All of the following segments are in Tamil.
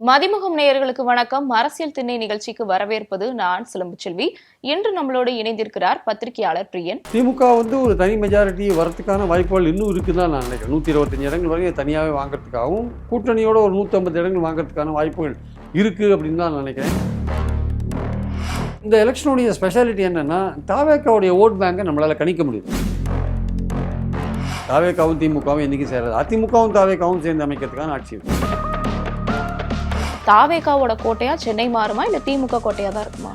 மதிமுகம் நேயர்களுக்கு வணக்கம். அரசியல் திண்ணை நிகழ்ச்சிக்கு வரவேற்பது நான் சிலம்புச்செல்வி. இன்று நம்மளோடு இணைந்திருக்கிறார் பத்திரிகையாளர் பிரியன். திமுக ஒரு தனி மெஜாரிட்டி வரதுக்கான வாய்ப்புகள் இன்னும் இருக்குதான் நான் நினைக்கிறேன். 125 இடங்கள் வரைக்கும் தனியாகவே வாங்குறதுக்காகவும் கூட்டணியோட ஒரு 150 இடங்கள் வாங்குறதுக்கான வாய்ப்புகள் இருக்கு அப்படின்னு தான் நினைக்கிறேன். இந்த எலெக்ஷனுடைய ஸ்பெஷாலிட்டி என்னன்னா, தாவேக்காவுடைய ஓட் பேங்கை நம்மளால கணிக்க முடியுது. தாவேக்காவும் திமுகவும் என்னைக்கு சேராது. அதிமுகவும் தாவேக்காவும் சேர்ந்து அமைக்கிறதுக்கான ஆட்சி இருக்கு. தாவேகாவோட கோட்டையா சென்னை மாறுமா இல்ல திமுக கோட்டையா தான் இருக்குமா?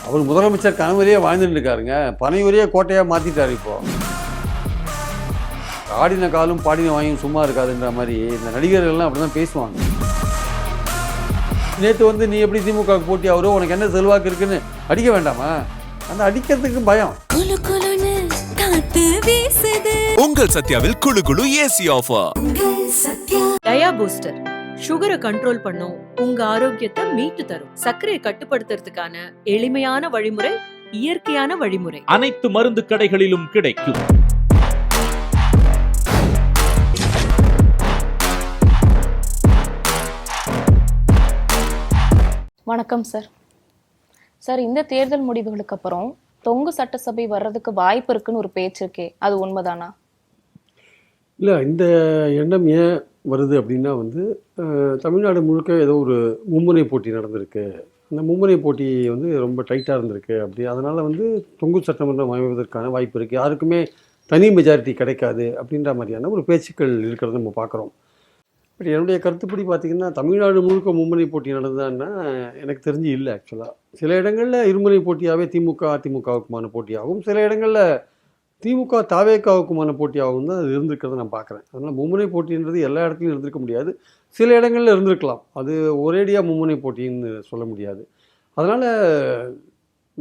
அவர் முதலமைச்சர் கனவுலேயே வாழ்ந்துட்டு இருக்காருங்க. பனையூரையே கோட்டையா மாத்திட்டாரு. இப்போ ஆடின காலும் பாடின வாயும் சும்மா இருக்காதுன்ற மாதிரி இந்த நடிகர்கள்லாம் அப்படிதான் பேசுவாங்க. நேற்று நீ எப்படி திமுக போட்டி அவரோ உனக்கு என்ன செல்வாக்கு இருக்குன்னு அடிக்க வேண்டாமா? அந்த அடிக்கிறதுக்கு பயம். உங்கள் சத்யாவில் குளு குளு ஏசி ஆஃபர். டயா பூஸ்டர் சுகரை கண்ட்ரோல் பண்ணும், உங்க ஆரோக்கியத்தை மீட்டு தரும். சர்க்கரையை கட்டுப்படுத்துறதுக்கான எளிமையான வழிமுறை, இயற்கையான வழிமுறை. அனைத்து மருந்து கடைகளிலும் கிடைக்கும். வணக்கம் சார். சார், இந்த தேர்தல் முடிவுகளுக்கு அப்புறம் தொங்கு சட்டசபை வர்றதுக்கு வாய்ப்பு இருக்குன்னு ஒரு பேச்சு இருக்கே, அது உண்மைதானா? இல்லை, இந்த எண்ணம் ஏன் வருது அப்படின்னா தமிழ்நாடு முழுக்க ஏதோ ஒரு மும்முனை போட்டி நடந்திருக்கு. அந்த மும்முனை போட்டி ரொம்ப டைட்டாக இருந்திருக்கு. அப்படி அதனால் தொங்கு சட்டமன்றம் அமைவதற்கான வாய்ப்பு இருக்குது, யாருக்குமே தனி மெஜாரிட்டி கிடைக்காது அப்படின்ற மாதிரியான ஒரு பேச்சுக்கள் இருக்கிறத நம்ம பார்க்குறோம். பட் என்னுடைய கருத்துப்படி பார்த்திங்கன்னா, தமிழ்நாடு முழுக்க மும்முனை போட்டி நடந்ததுன்னா எனக்கு தெரிஞ்சு இல்லை. ஆக்சுவலாக சில இடங்களில் இருமுனை போட்டியாகவே திமுக அதிமுகவுக்குமான போட்டியாகவும், சில இடங்களில் திமுக தாவேக்காவுக்குமான போட்டியாகவும் தான் அது இருந்திருக்கிறத நான் பார்க்குறேன். அதனால் மும்முனை போட்டின்றது எல்லா இடத்துலையும் இருந்திருக்க முடியாது. சில இடங்களில் இருந்திருக்கலாம். அது ஒரேடியாக மும்முனை போட்டின்னு சொல்ல முடியாது. அதனால்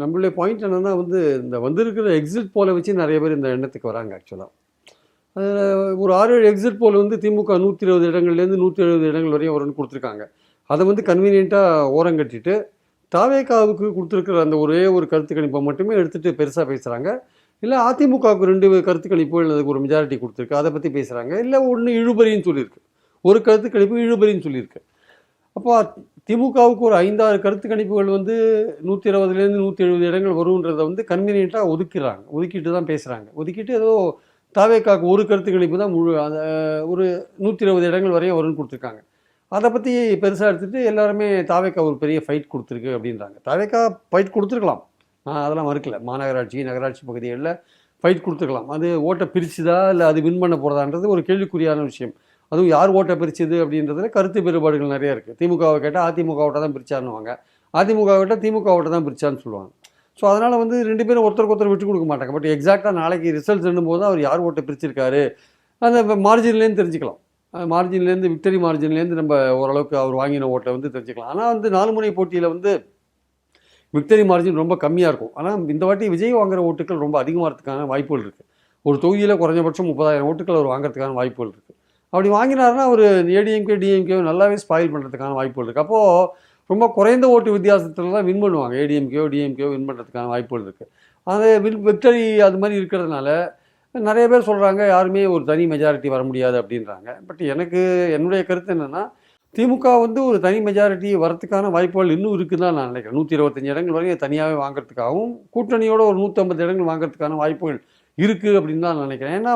நம்மளுடைய பாயிண்ட் என்னென்னா இந்த வந்திருக்கிற எக்ஸிட் போலை வச்சு நிறைய பேர் இந்த எண்ணத்துக்கு வராங்க. ஆக்சுவலாக அதில் ஒரு 6-7 எக்ஸிட் போல் திமுக 120 இடங்கள்லேருந்து 170 இடங்கள் வரையும் வரும்னு கொடுத்துருக்காங்க. அதை கன்வீனியண்ட்டாக ஓரங்கட்டிட்டு தாவேக்காவுக்கு கொடுத்துருக்கிற அந்த ஒரே ஒரு கருத்து கணிப்பை மட்டுமே எடுத்துகிட்டு பெருசாக பேசுகிறாங்க. இல்லை அதிமுகவுக்கு 2 கருத்து கணிப்புகள் அதுக்கு ஒரு மெஜாரிட்டி கொடுத்துருக்கு, அதை பற்றி பேசுகிறாங்க. இல்லை ஒன்று இழுபறின்னு சொல்லியிருக்கு, ஒரு கருத்து கணிப்பு இழுபறின்னு சொல்லியிருக்கு. அப்போ திமுகவுக்கு ஒரு 5-6 கருத்து கணிப்புகள் 120லேருந்து 170 இடங்கள் வரும்ன்றதை கன்வீனியண்ட்டாக ஒதுக்கிட்டு தான் பேசுகிறாங்க. ஒதுக்கிட்டு ஏதோ தாவேக்காவுக்கு ஒரு கருத்து கணிப்பு தான் அந்த ஒரு 120 இடங்கள் வரையும் வரும்னு கொடுத்துருக்காங்க. அதை பற்றி பெருசாக எடுத்துகிட்டு எல்லாருமே தாவேக்கா ஒரு பெரிய ஃபைட் கொடுத்துருக்கு அப்படின்றாங்க. தாவேக்கா ஃபைட் கொடுத்துருக்கலாம், அதெல்லாம் மறுக்கல. மாநகராட்சி நகராட்சி பகுதிகளில் ஃபைட் கொடுத்துருக்கலாம். அது ஓட்டை பிரிச்சுதா இல்லை அது வின் பண்ண போகிறதான்றது ஒரு கேள்விக்குறியான விஷயம். அதுவும் யார் ஓட்டை பிரிச்சுது அப்படின்றதுல கருத்து வேறுபாடுகள் நிறையா இருக்குது. திமுகவை கேட்டால் அதிமுக ஓட்டை தான் பிரிச்சாருன்னுவாங்க, அதிமுக கேட்டால் திமுக ஓட்டை தான் பிரிச்சான்னு சொல்லுவாங்க. ஸோ அதனால் 2 பேரும் ஒருத்தருக்கு ஒருத்தர் விட்டு கொடுக்க மாட்டாங்க. பட் எக்ஸாக்டாக நாளைக்கு ரிசல்ட்ஸ் என்னும்போது அவர் யார் ஓட்டை பிரிச்சிருக்காரு அந்த மார்ஜின்லேருந்து தெரிஞ்சுக்கலாம். மார்ஜின்லேருந்து விக்டரி மார்ஜின்லேருந்து நம்ம ஓரளவுக்கு அவர் வாங்கின ஓட்டை தெரிஞ்சுக்கலாம். ஆனால் 4 முனை போட்டியில் விக்டரி மார்ஜின் ரொம்ப கம்மியாக இருக்கும். ஆனால் இந்த வாட்டி விஜய் வாங்குகிற ஓட்டுகள் ரொம்ப அதிகமாகிறதுக்கான வாய்ப்புகள் இருக்குது. ஒரு தொகுதியில் குறைஞ்சபட்சம் 30,000 ஓட்டுகள் அவர் வாங்குறதுக்கான வாய்ப்புகள் இருக்குது. அப்படி வாங்கினார்னா அவர் ஏடிஎம்கே டிஎம்கே நல்லாவே ஸ்பாயில் பண்ணுறதுக்கான வாய்ப்புகள் இருக்குது. அப்போது ரொம்ப குறைந்த ஓட்டு வித்தியாசத்தில் தான் வின் பண்ணுவாங்க. ஏடிஎம்கேயோ டிஎம்கேயோ வின் பண்ணுறதுக்கான வாய்ப்புகள் இருக்குது. அது விக்டரி அது மாதிரி இருக்கிறதுனால நிறைய பேர் சொல்கிறாங்க யாருமே ஒரு தனி மெஜாரிட்டி வர முடியாது அப்படின்றாங்க. பட் என்னுடைய கருத்து என்னென்னா, திமுக ஒரு தனி மெஜாரிட்டி வரத்துக்கான வாய்ப்புகள் இன்னும் இருக்குன்னு தான் நான் நினைக்கிறேன். 125 இடங்கள் வரையும் தனியாகவே வாங்குறதுக்காகவும் கூட்டணியோட ஒரு 150 இடங்கள் வாங்குறதுக்கான வாய்ப்புகள் இருக்குது அப்படின்னு தான் நான் நினைக்கிறேன். ஏன்னா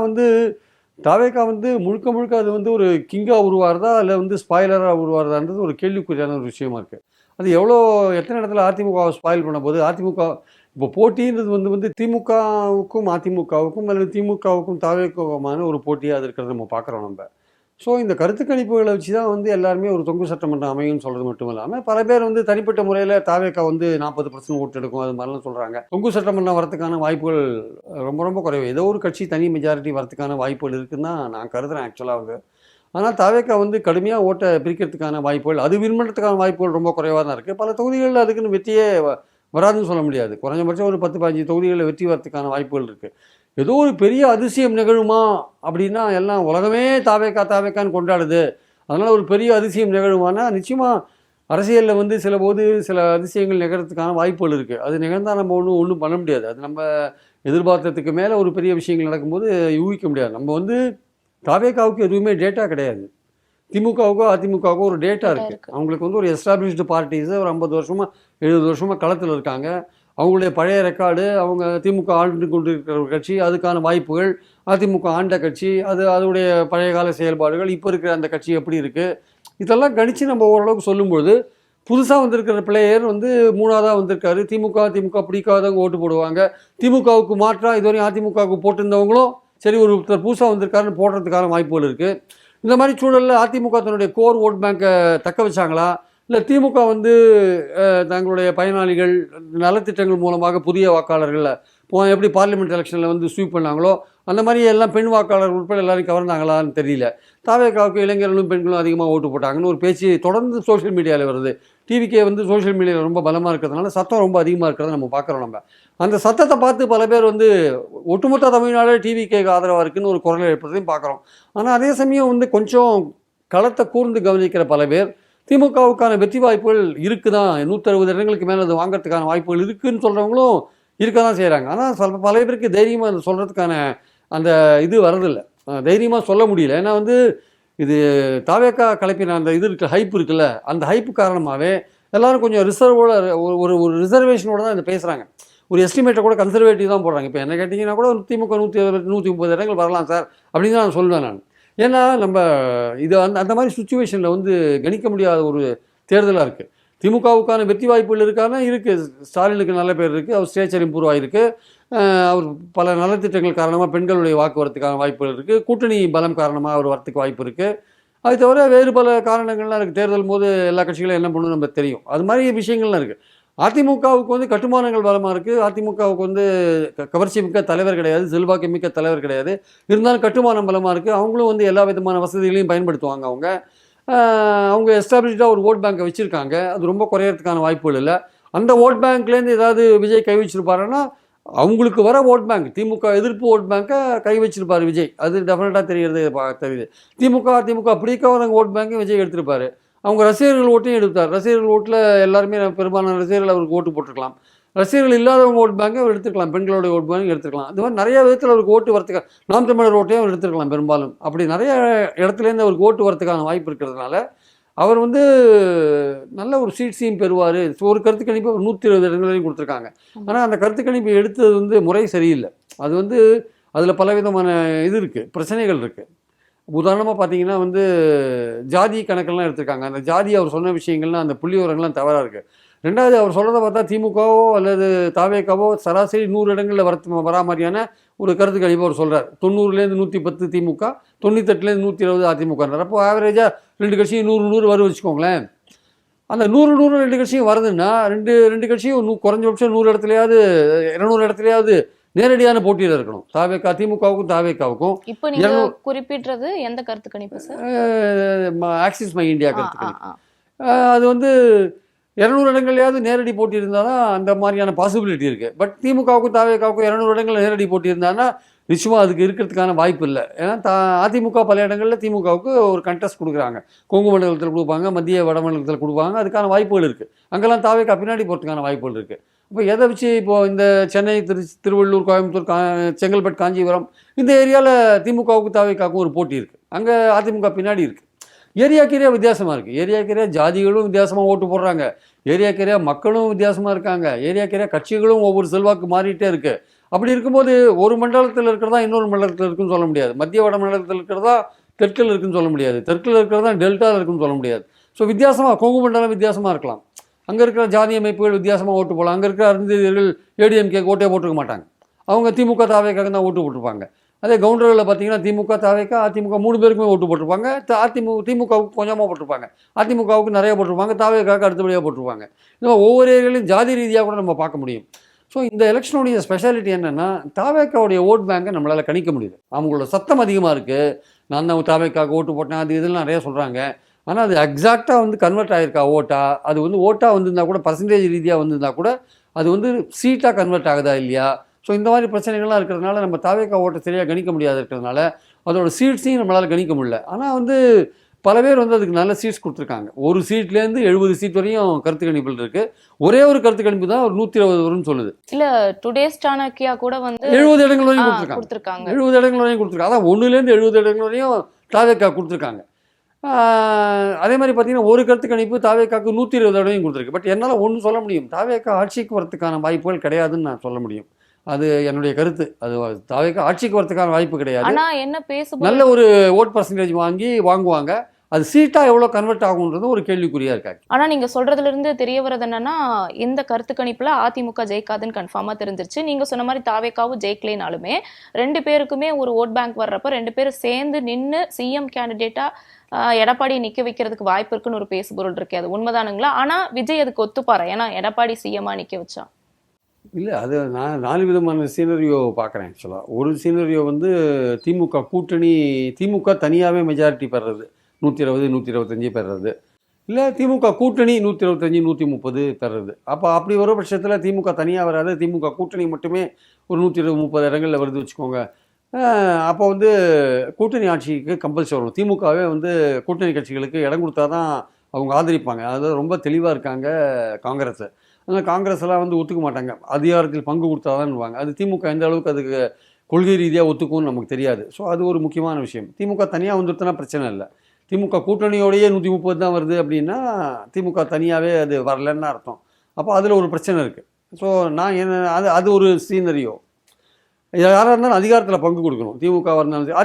தாவேக்கா முழுக்க முழுக்க அது ஒரு கிங்காக உருவாகிறதா இல்லை ஸ்பாய்லராக உருவாகிறதான்றது ஒரு கேள்விக்குறியான ஒரு விஷயமா இருக்குது. அது எத்தனை இடத்துல அதிமுகவை ஸ்பாயில் பண்ணும்போது அதிமுக இப்போ போட்டின்றது திமுகவுக்கும் அதிமுகவுக்கும் அல்லது திமுகவுக்கும் தாவேக்காவுக்குமான ஒரு போட்டியாக அது இருக்கிறத நம்ம பார்க்குறோம் நம்ம. ஸோ இந்த கருத்து கணிப்புகளை வச்சு தான் எல்லாருமே ஒரு தொங்கு சட்டமன்றம் அமையும்னு சொல்கிறது மட்டும் இல்லாமல் பல பேர் தனிப்பட்ட முறையில் தாவேக்கா 40% ஓட்டு எடுக்கும் அது மாதிரிலாம் சொல்கிறாங்க. தொங்கு சட்டமன்றம் வரத்துக்கான வாய்ப்புகள் ரொம்ப ரொம்ப குறைவு. ஏதோ ஒரு கட்சி தனி மெஜாரிட்டி வரத்துக்கான வாய்ப்புகள் இருக்குன்னு தான் நான் கருதுகிறேன் ஆக்சுவலாக. ஆனால் தாவேக்கா கடுமையாக ஓட்டை பிரிக்கிறதுக்கான வாய்ப்புகள், அது வின் பண்ணுறதுக்கான வாய்ப்புகள் ரொம்ப குறைவாக தான் இருக்குது. பல தொகுதிகளில் அதுக்குன்னு வெற்றியே வராதுன்னு சொல்ல முடியாது. குறைஞ்சபட்சம் ஒரு 10-15 தொகுதிகளில் வெற்றி வரத்துக்கான வாய்ப்புகள் இருக்குது. ஏதோ ஒரு பெரிய அதிசயம் நிகழுமா அப்படின்னா எல்லாம் உலகமே தாவேக்கான்னு கொண்டாடுது, அதனால் ஒரு பெரிய அதிசயம் நிகழுமானா நிச்சயமாக அரசியலில் சில போது சில அதிசயங்கள் நிகழ்கிறதுக்கான வாய்ப்புகள் இருக்குது. அது நிகழ்ந்தால் நம்ம ஒன்றும் பண்ண முடியாது. அது நம்ம எதிர்பார்த்ததுக்கு மேலே ஒரு பெரிய விஷயங்கள் நடக்கும்போது யூகிக்க முடியாது. நம்ம தாவேக்காவுக்கு எதுவுமே டேட்டா கிடையாது. திமுகவுக்கோ அதிமுகவுக்கோ ஒரு டேட்டா இருக்குது. இருக்கு. அவங்களுக்கு வந்து ஒரு எஸ்டாப்ளிஷ்டு பார்ட்டிஸ் ஒரு 50 வருஷமாக 70 வருஷமாக களத்தில் இருக்காங்க. அவங்களுடைய பழைய ரெக்கார்டு, அவங்க திமுக ஆண்டு கொண்டு இருக்கிற ஒரு கட்சி, அதுக்கான வாய்ப்புகள், அதிமுக ஆண்ட கட்சி, அதோடைய பழைய கால செயல்பாடுகள், இப்போ இருக்கிற அந்த கட்சி எப்படி இருக்குது, இதெல்லாம் கணிச்சு நம்ம ஓரளவுக்கு சொல்லும்பொழுது புதுசாக வந்திருக்கிற பிளேயர் வந்து 3ஆவதாக வந்திருக்காரு. திமுக பிடிக்காதவங்க ஓட்டு போடுவாங்க. திமுகவுக்கு மாற்றா இதுவரையும் அதிமுகவுக்கு போட்டிருந்தவங்களும் சரி ஒருத்தர் புதுசாக வந்திருக்காருன்னு போடுறதுக்கான வாய்ப்புகள் இருக்குது. இந்த மாதிரி சூழலில் அதிமுக தன்னுடைய கோர் ஓட் பேங்கை தக்க வச்சாங்களா, இல்லை திமுக வந்து தங்களுடைய பயனாளிகள் நலத்திட்டங்கள் மூலமாக புதிய வாக்காளர்களில் எப்படி பார்லிமெண்ட் எலெக்ஷனில் வந்து ஸ்வீப் பண்ணாங்களோ அந்த மாதிரி எல்லாம் பெண் வாக்காளர் உட்பட எல்லாரும் கவர்ந்தாங்களான்னு தெரியல. தாவேகாவுக்கு இளைஞர்களும் பெண்களும் அதிகமாக ஓட்டு போட்டாங்கன்னு ஒரு பேச்சு தொடர்ந்து சோஷியல் மீடியாவில் வருது. டிவிக்கே வந்து சோஷியல் மீடியாவில் ரொம்ப பலமாக இருக்கிறதுனால சத்தம் ரொம்ப அதிகமாக இருக்கிறத நம்ம பார்க்குறோம். நம்ம அந்த சத்தத்தை பார்த்து பல பேர் வந்து ஒட்டுமொத்த தமிழ்நாடு டிவிக்கேக்கு ஆதரவாக இருக்குன்னு ஒரு குரல் எழுப்புறதையும் பார்க்குறோம். ஆனால் அதே சமயம் வந்து கொஞ்சம் களத்தை கூர்ந்து கவனிக்கிற பல பேர் திமுகவுக்கான வெற்றி வாய்ப்புகள் இருக்குதான், 160 இடங்களுக்கு மேலே அது வாங்கிறதுக்கான வாய்ப்புகள் இருக்குதுன்னு சொல்கிறவங்களும் இருக்க தான் செய்கிறாங்க. ஆனால் பல பேருக்கு தைரியமாக அதை சொல்கிறதுக்கான அந்த இது வரதில்லை, தைரியமாக சொல்ல முடியல. ஏன்னா வந்து இது தாவேக்கா கலப்பின அந்த இது இருக்கு, ஹைப் இருக்குல்ல, அந்த ஹைப்பு காரணமாகவே எல்லோரும் கொஞ்சம் ரிசர்வோட ஒரு ரிசர்வேஷனோட தான் இதை பேசுகிறாங்க. ஒரு எஸ்டிமேட்டை கூட கன்சர்வேட்டிவ் தான் போடுறாங்க. இப்போ என்ன கேட்டிங்கன்னா கூட திமுக 130 இடங்கள் வரலாம் சார் அப்படின்னு தான் நான் சொல்லுவேன் நான். ஏன்னா நம்ம இது அந்த மாதிரி சுச்சுவேஷனில் வந்து கணிக்க முடியாத ஒரு தேர்தலாக இருக்குது. திமுகவுக்கான வெற்றி வாய்ப்புகள் இருக்கானா இருக்குது. ஸ்டாலினுக்கு நல்ல பேர் இருக்குது, அவர் ஸ்டேச்சர் இம்ப்ரூவ் ஆகிருக்கு, அவர் பல நலத்திட்டங்கள் காரணமாக பெண்களுடைய வாக்கு வரத்துக்கான வாய்ப்புகள் இருக்குது, கூட்டணி பலம் காரணமாக அவர் வரத்துக்கு வாய்ப்பு இருக்குது. அது தவிர வேறு பல காரணங்கள்லாம் இருக்குது. தேர்தல் போது எல்லா கட்சிகளும் என்ன பண்ணணும் நம்ம தெரியும். அது மாதிரி விஷயங்கள்லாம் இருக்குது. அதிமுகவுக்கு வந்து கட்டுமானங்கள் பலமாக இருக்குது. அதிமுகவுக்கு வந்து கவர்ச்சி மிக்க தலைவர் கிடையாது, செல்வாக்கு மிக்க தலைவர் கிடையாது. இருந்தாலும் கட்டுமானம் பலமாக இருக்குது. அவங்களும் வந்து எல்லா விதமான வசதிகளையும் பயன்படுத்துவாங்க. அவங்க எஸ்டாப்ளிஷ்டாக ஒரு ஓட் பேங்கை வச்சுருக்காங்க. அது ரொம்ப குறையறதுக்கான வாய்ப்புகள் இல்லை. அந்த ஓட் பேங்க்லேருந்து ஏதாவது விஜய் கை வச்சிருப்பாருன்னா அவங்களுக்கு வர ஓட் பேங்க், திமுக எதிர்ப்பு ஓட் பேங்கை கை வச்சிருப்பார் விஜய். அது டெஃபினட்டாக தெரியுது. திமுக பிடிக்காதவங்க ஓட் பேங்கையும் விஜய் எடுத்திருப்பார். அவங்க ரசிகர்கள் ஓட்டையும் எடுத்தார். ரசிகர்கள் ஓட்டில் எல்லாருமே பெரும்பாலான ரசிகர்கள் அவருக்கு ஓட்டு போட்டிருக்கலாம். ரசிகர்கள் இல்லாதவங்க ஓட் பேங்கை அவர் எடுத்துக்கலாம், பெண்களுடைய ஓட் பேங்க் எடுத்துக்கலாம். இது மாதிரி நிறைய விதத்தில் அவருக்கு ஓட்டு வரத்துக்கு, நாம் தமிழர் ஓட்டையும் அவர் எடுத்துக்கலாம். பெரும்பாலும் அப்படி நிறைய இடத்துலேருந்து அவருக்கு ஓட்டு வரத்துக்கான வாய்ப்பு இருக்கிறதுனால அவர் வந்து நல்ல ஒரு சீட்ஸையும் பெறுவார். ஒரு கருத்து கணிப்பு 120 இடங்களையும் கொடுத்துருக்காங்க. ஆனால் அந்த கருத்து கணிப்பு எடுத்தது வந்து முறை சரியில்லை. அது வந்து அதில் பலவிதமான இது இருக்குது, பிரச்சனைகள் இருக்குது. உதாரணமாக பார்த்தீங்கன்னா வந்து ஜாதி கணக்கெல்லாம் எடுத்திருக்காங்க. அந்த ஜாதி அவர் சொன்ன விஷயங்கள்லாம் அந்த புள்ளி விவரங்கள்லாம் தவறாக இருக்குது. ரெண்டாவது அவர் சொல்கிறத பார்த்தா திமுகவோ அல்லது தாவேக்காவோ சராசரி 100 இடங்களில் வரா மாதிரியான ஒரு கருத்து கணிப்பு அவர் சொல்கிறார். 90லேருந்து 110 திமுக, 98லேருந்து 120 அதிமுகன்றார். அப்போ ஆவரேஜாக 2 கட்சியும் 100 வரும் வச்சுக்கோங்களேன். அந்த 100 2 கட்சியும் வருதுன்னா ரெண்டு கட்சியும் குறைஞ்சபட்சம் 100 இடத்துலையாவது 200 இடத்துலையாவது நேரடியான போட்டியில் இருக்கணும். திமுகவுக்கும் தாவேக்காவுக்கும். இப்போ நீங்க குறிப்பிடுறது எந்த கருத்து கணிப்பு சார்? ஆக்சிஸ் மை இந்தியா கருத்து கணிப்பு. அது வந்து 200 இடங்கள்லையாவது நேரடி போட்டி இருந்தால் தான் அந்த மாதிரியான பாசிபிலிட்டி இருக்குது. பட் திமுகவுக்கும் தாவேக்காவுக்கும் 200 இடங்களில் நேரடி போட்டி இருந்தாங்கன்னா நிச்சயமாக அதுக்கு இருக்கிறதுக்கான வாய்ப்பு இல்லை. ஏன்னா அதிமுக பல இடங்களில் திமுகவுக்கு ஒரு கண்டெஸ்ட் கொடுக்குறாங்க. கொங்கு மண்டலத்தில் கொடுப்பாங்க, மத்திய வடமண்டலத்தில் கொடுப்பாங்க. அதுக்கான வாய்ப்புகள் இருக்குது. அங்கெல்லாம் தாவேக்கா பின்னாடி போகிறதுக்கான வாய்ப்புகள் இருக்குது. இப்போ எதை வச்சு இப்போது இந்த சென்னை, திருவள்ளூர், கோயம்புத்தூர், செங்கல்பட்டு, காஞ்சிபுரம் இந்த ஏரியாவில் திமுகவுக்கும் தாவேக்காவுக்கும் ஒரு போட்டி இருக்குது. அங்கே அதிமுக பின்னாடி இருக்குது. ஏரியாக்கு ஏரியா வித்தியாசமாக இருக்குது. ஏரியாக்கு ஏரியா ஜாதிகளும் வித்தியாசமாக ஓட்டு போடுறாங்க. ஏரியாக்கு ஏரியா மக்களும் வித்தியாசமாக இருக்காங்க. ஏரியாக்கு ஏரியா கட்சிகளும் ஒவ்வொரு செல்வாக்கு மாறிட்டே இருக்குது. அப்படி இருக்கும்போது ஒரு மண்டலத்தில் இருக்கிறதா இன்னொரு மண்டலத்தில் இருக்குன்னு சொல்ல முடியாது. மத்திய வட மண்டலத்தில் இருக்கிறதா தெற்கில் இருக்குன்னு சொல்ல முடியாது. தெற்கில் இருக்கிறதா டெல்டாவில் இருக்குன்னு சொல்ல முடியாது. ஸோ வித்தியாசமாக கொங்கு மண்டலம் வித்தியாசமாக இருக்கலாம். அங்கே இருக்கிற ஜாதி அமைப்புகள் வித்தியாசமாக ஓட்டு போகலாம். அங்கே இருக்கிற அருந்ததியர்கள் ஏடிஎம்கே ஓட்டே போட்டுக்க மாட்டாங்க. அவங்க திமுக தாவேக்காக தான் ஓட்டு போட்டிருப்பாங்க. அதே கவுண்டர்களில் பார்த்தீங்கன்னா திமுக தாவேக்கா அதிமுக 3 பேருக்குமே ஓட்டு போட்டிருப்பாங்க. திமுகவுக்கு கொஞ்சமாக போட்டிருப்பாங்க, அதிமுகவுக்கு நிறைய போட்டிருப்பாங்க, தாவேக்காவுக்கு அடுத்தபடியாக போட்டிருப்பாங்க. இந்த ஒவ்வொரு ஏரியாலையும் ஜாதி ரீதியாக கூட நம்ம பார்க்க முடியும். ஸோ இந்த எலெக்ஷனுடைய ஸ்பெஷாலிட்டி என்னென்னா தாவேக்காவுடைய ஓட் பேங்கை நம்மளால் கணிக்க முடியுது. அவங்களோட சத்தம் அதிகமாக இருக்குது. நான் தான் தாவேக்காவுக்கு ஓட்டு போட்டேன் அது இதெல்லாம் நிறைய சொல்கிறாங்க. ஆனால் அது எக்ஸாக்டாக வந்து கன்வெர்ட் ஆகிருக்கா ஓட்டா, அது வந்து ஓட்டாக வந்திருந்தால் கூட பர்சன்டேஜ் ரீதியாக வந்திருந்தால் கூட அது வந்து சீட்டாக கன்வெர்ட் ஆகுதா இல்லையா. ஸோ இந்த மாதிரி பிரச்சனைகள்லாம் இருக்கிறதுனால நம்ம தாவேக்கா ஓட்டை சரியாக கணிக்க முடியாது இருக்கிறதுனால அதோட சீட்ஸையும் நம்மளால் கணிக்க முடியல. ஆனால் வந்து பல பேர் வந்து அதுக்கு நல்ல சீட்ஸ் கொடுத்துருக்காங்க. ஒரு சீட்லேருந்து 70 சீட் வரையும் கருத்து கணிப்பில் இருக்குது. ஒரே ஒரு கருத்து கணிப்பு தான் ஒரு 120 வரும்னு சொல்லுது. இல்லை டுடேஸ் சாணக்கியா கூட வந்து 70 இடங்கள் வரையும் கொடுத்துருக்காங்க. 70 இடங்கள் வரையும் கொடுத்துருக்காங்க. அதான் 1லேருந்து 70 இடங்கள் வரையும் தாவேக்கா கொடுத்துருக்காங்க. அதே மாதிரி பார்த்தீங்கன்னா ஒரு கருத்து கணிப்பு தாவேக்காவுக்கு 120 தடவையும் கொடுத்துருக்கு. பட் என்னால் ஒன்று சொல்ல முடியும், தாவேக்கா ஆட்சிக்கு வரத்துக்கான வாய்ப்புகள் கிடையாதுன்னு நான் சொல்ல முடியும். அது என்னுடைய கருத்து. அது தாவேக்கா ஆட்சிக்கு வரத்துக்கான வாய்ப்பு கிடையாது. ஆனா என்ன பேசுபொருள் நல்ல ஒரு ஓட் பர்சன்டேஜ் வாங்குவாங்க. அது சீட்டா எவ்வளோ கன்வெர்ட் ஆகுன்றது ஒரு கேள்விக்குறியா இருக்காங்க. ஆனா நீங்க சொல்றதுல இருந்து தெரிய வர்றது என்னன்னா, இந்த கருத்து கணிப்புல அதிமுக ஜெயிக்காதுன்னு கன்ஃபார்மா தெரிஞ்சிருச்சு. நீங்க சொன்ன மாதிரி தாவேக்காவும் ஜெயிக்கலைனாலுமே 2 பேருக்குமே ஒரு ஓட் பேங்க் வர்றப்ப 2 பேரும் சேர்ந்து நின்னு சிஎம் கேண்டிடேட்டா எடப்பாடி நிக்க வைக்கிறதுக்கு வாய்ப்பு இருக்குன்னு ஒரு பேசுபொருள் இருக்கு. அது உண்மைதானுங்களா? ஆனா விஜய் அதுக்கு ஒத்துப்பாரு. ஏன்னா எடப்பாடி சிஎம்மா நிக்க வச்சா. இல்லை, அது நான் 4 விதமான சீனரியோ பார்க்குறேன் ஆக்சுவலாக. ஒரு சீனரியோ வந்து திமுக கூட்டணி, திமுக தனியாகவே மெஜாரிட்டி பெறுறது 120 125 பெறுறது, இல்லை திமுக கூட்டணி 125 130 பெறுறது. அப்போ அப்படி வர பட்சத்தில் திமுக தனியாக வராது, திமுக கூட்டணி மட்டுமே ஒரு 120 30 இடங்களில் வருது வச்சுக்கோங்க. அப்போ வந்து கூட்டணி ஆட்சிக்கு கம்பல்சரி வரும். திமுகவே வந்து கூட்டணி கட்சிகளுக்கு இடம் கொடுத்தா தான் அவங்க ஆதரிப்பாங்க. அதாவது ரொம்ப தெளிவாக இருக்காங்க காங்கிரஸை. ஆனால் காங்கிரஸ்லாம் வந்து ஒத்துக்க மாட்டாங்க, அதிகாரத்தில் பங்கு கொடுத்தாதான்னுவாங்க. அது திமுக எந்த அளவுக்கு அதுக்கு கொள்கை ரீதியாக ஒத்துக்கும்னு நமக்கு தெரியாது. ஸோ அது ஒரு முக்கியமான விஷயம். திமுக தனியாக வந்துடுத்துனா பிரச்சனை இல்லை. திமுக கூட்டணியோடையே 130 தான் வருது அப்படின்னா திமுக தனியாகவே அது வரலன்னு அர்த்தம். அப்போ அதில் ஒரு பிரச்சனை இருக்குது. ஸோ நான் என்ன, அது ஒரு சீனரியோ. யாராக இருந்தாலும் அதிகாரத்தில் பங்கு கொடுக்கணும். திமுகவாக இருந்தாலும் சரி.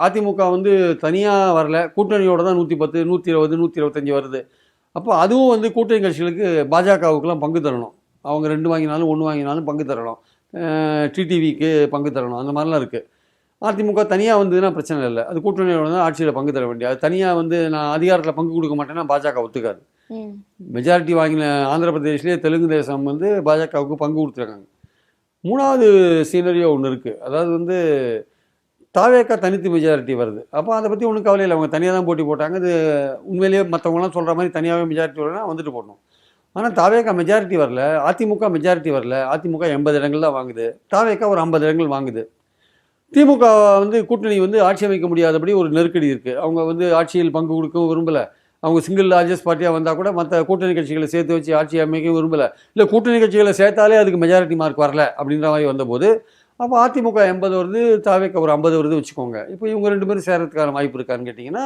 அதிமுக வந்து தனியாக வரல, கூட்டணியோட தான் 110 120 125 வருது. அப்போ அதுவும் வந்து கூட்டணி கட்சிகளுக்கு பாஜகவுக்குலாம் பங்கு தரணும். அவங்க 2 வாங்கினாலும் 1 வாங்கினாலும் பங்கு தரணும். டிடிவிக்கு பங்கு தரணும். அந்த மாதிரிலாம் இருக்குது. அதிமுக தனியாக வந்ததுன்னா பிரச்சனை இல்லை, அது கூட்டணியோட தான் ஆட்சியில் பங்கு தர வேண்டிய. அது தனியாக வந்து நான் அதிகாரத்தில் பங்கு கொடுக்க மாட்டேன்னா பாஜக ஒத்துக்காது. மெஜாரிட்டி வாங்கின ஆந்திர பிரதேஷ்லேயே தெலுங்கு தேசம் வந்து பாஜகவுக்கு பங்கு கொடுத்துருக்காங்க. 3வது சீனரியோ ஒன்று இருக்குது. அதாவது வந்து தாவேக்கா தனித்து மெஜாரிட்டி வருது. அப்போ அதை பற்றி ஒன்றும் கவலை இல்லை, அவங்க தனியாக தான் போட்டி போட்டாங்க. இது உண்மையிலேயே மற்றவங்களாம் சொல்கிற மாதிரி தனியாகவே மெஜாரிட்டி வரலன்னா வந்துட்டு போடணும். ஆனால் தாவேக்கா மெஜாரிட்டி வரல, அதிமுக மெஜாரிட்டி வரல. அதிமுக 80 இடங்கள் தான் வாங்குது, தாவேக்கா ஒரு 50 இடங்கள் வாங்குது. திமுக வந்து கூட்டணி வந்து ஆட்சி அமைக்க முடியாதபடி ஒரு நெருக்கடி இருக்குது. அவங்க வந்து ஆட்சியில் பங்கு கொடுக்கவும் விரும்பலை. அவங்க சிங்கிள் லார்ஜஸ்ட் பார்ட்டியாக வந்தால் கூட மற்ற கூட்டணி கட்சிகளை சேர்த்து வச்சு ஆட்சி அமைக்கவும் விரும்பலை. இல்லை கூட்டணி கட்சிகளை சேர்த்தாலே அதுக்கு மெஜாரிட்டி மார்க் வரல அப்படின்ற மாதிரி வந்தபோது அப்போ அதிமுக 80 வருது, தாவேக்கா ஒரு 50 வருது வச்சுக்கோங்க. இப்போ இவங்க 2 பேரும் சேரத்துக்கான வாய்ப்பு இருக்கான்னு கேட்டிங்கன்னா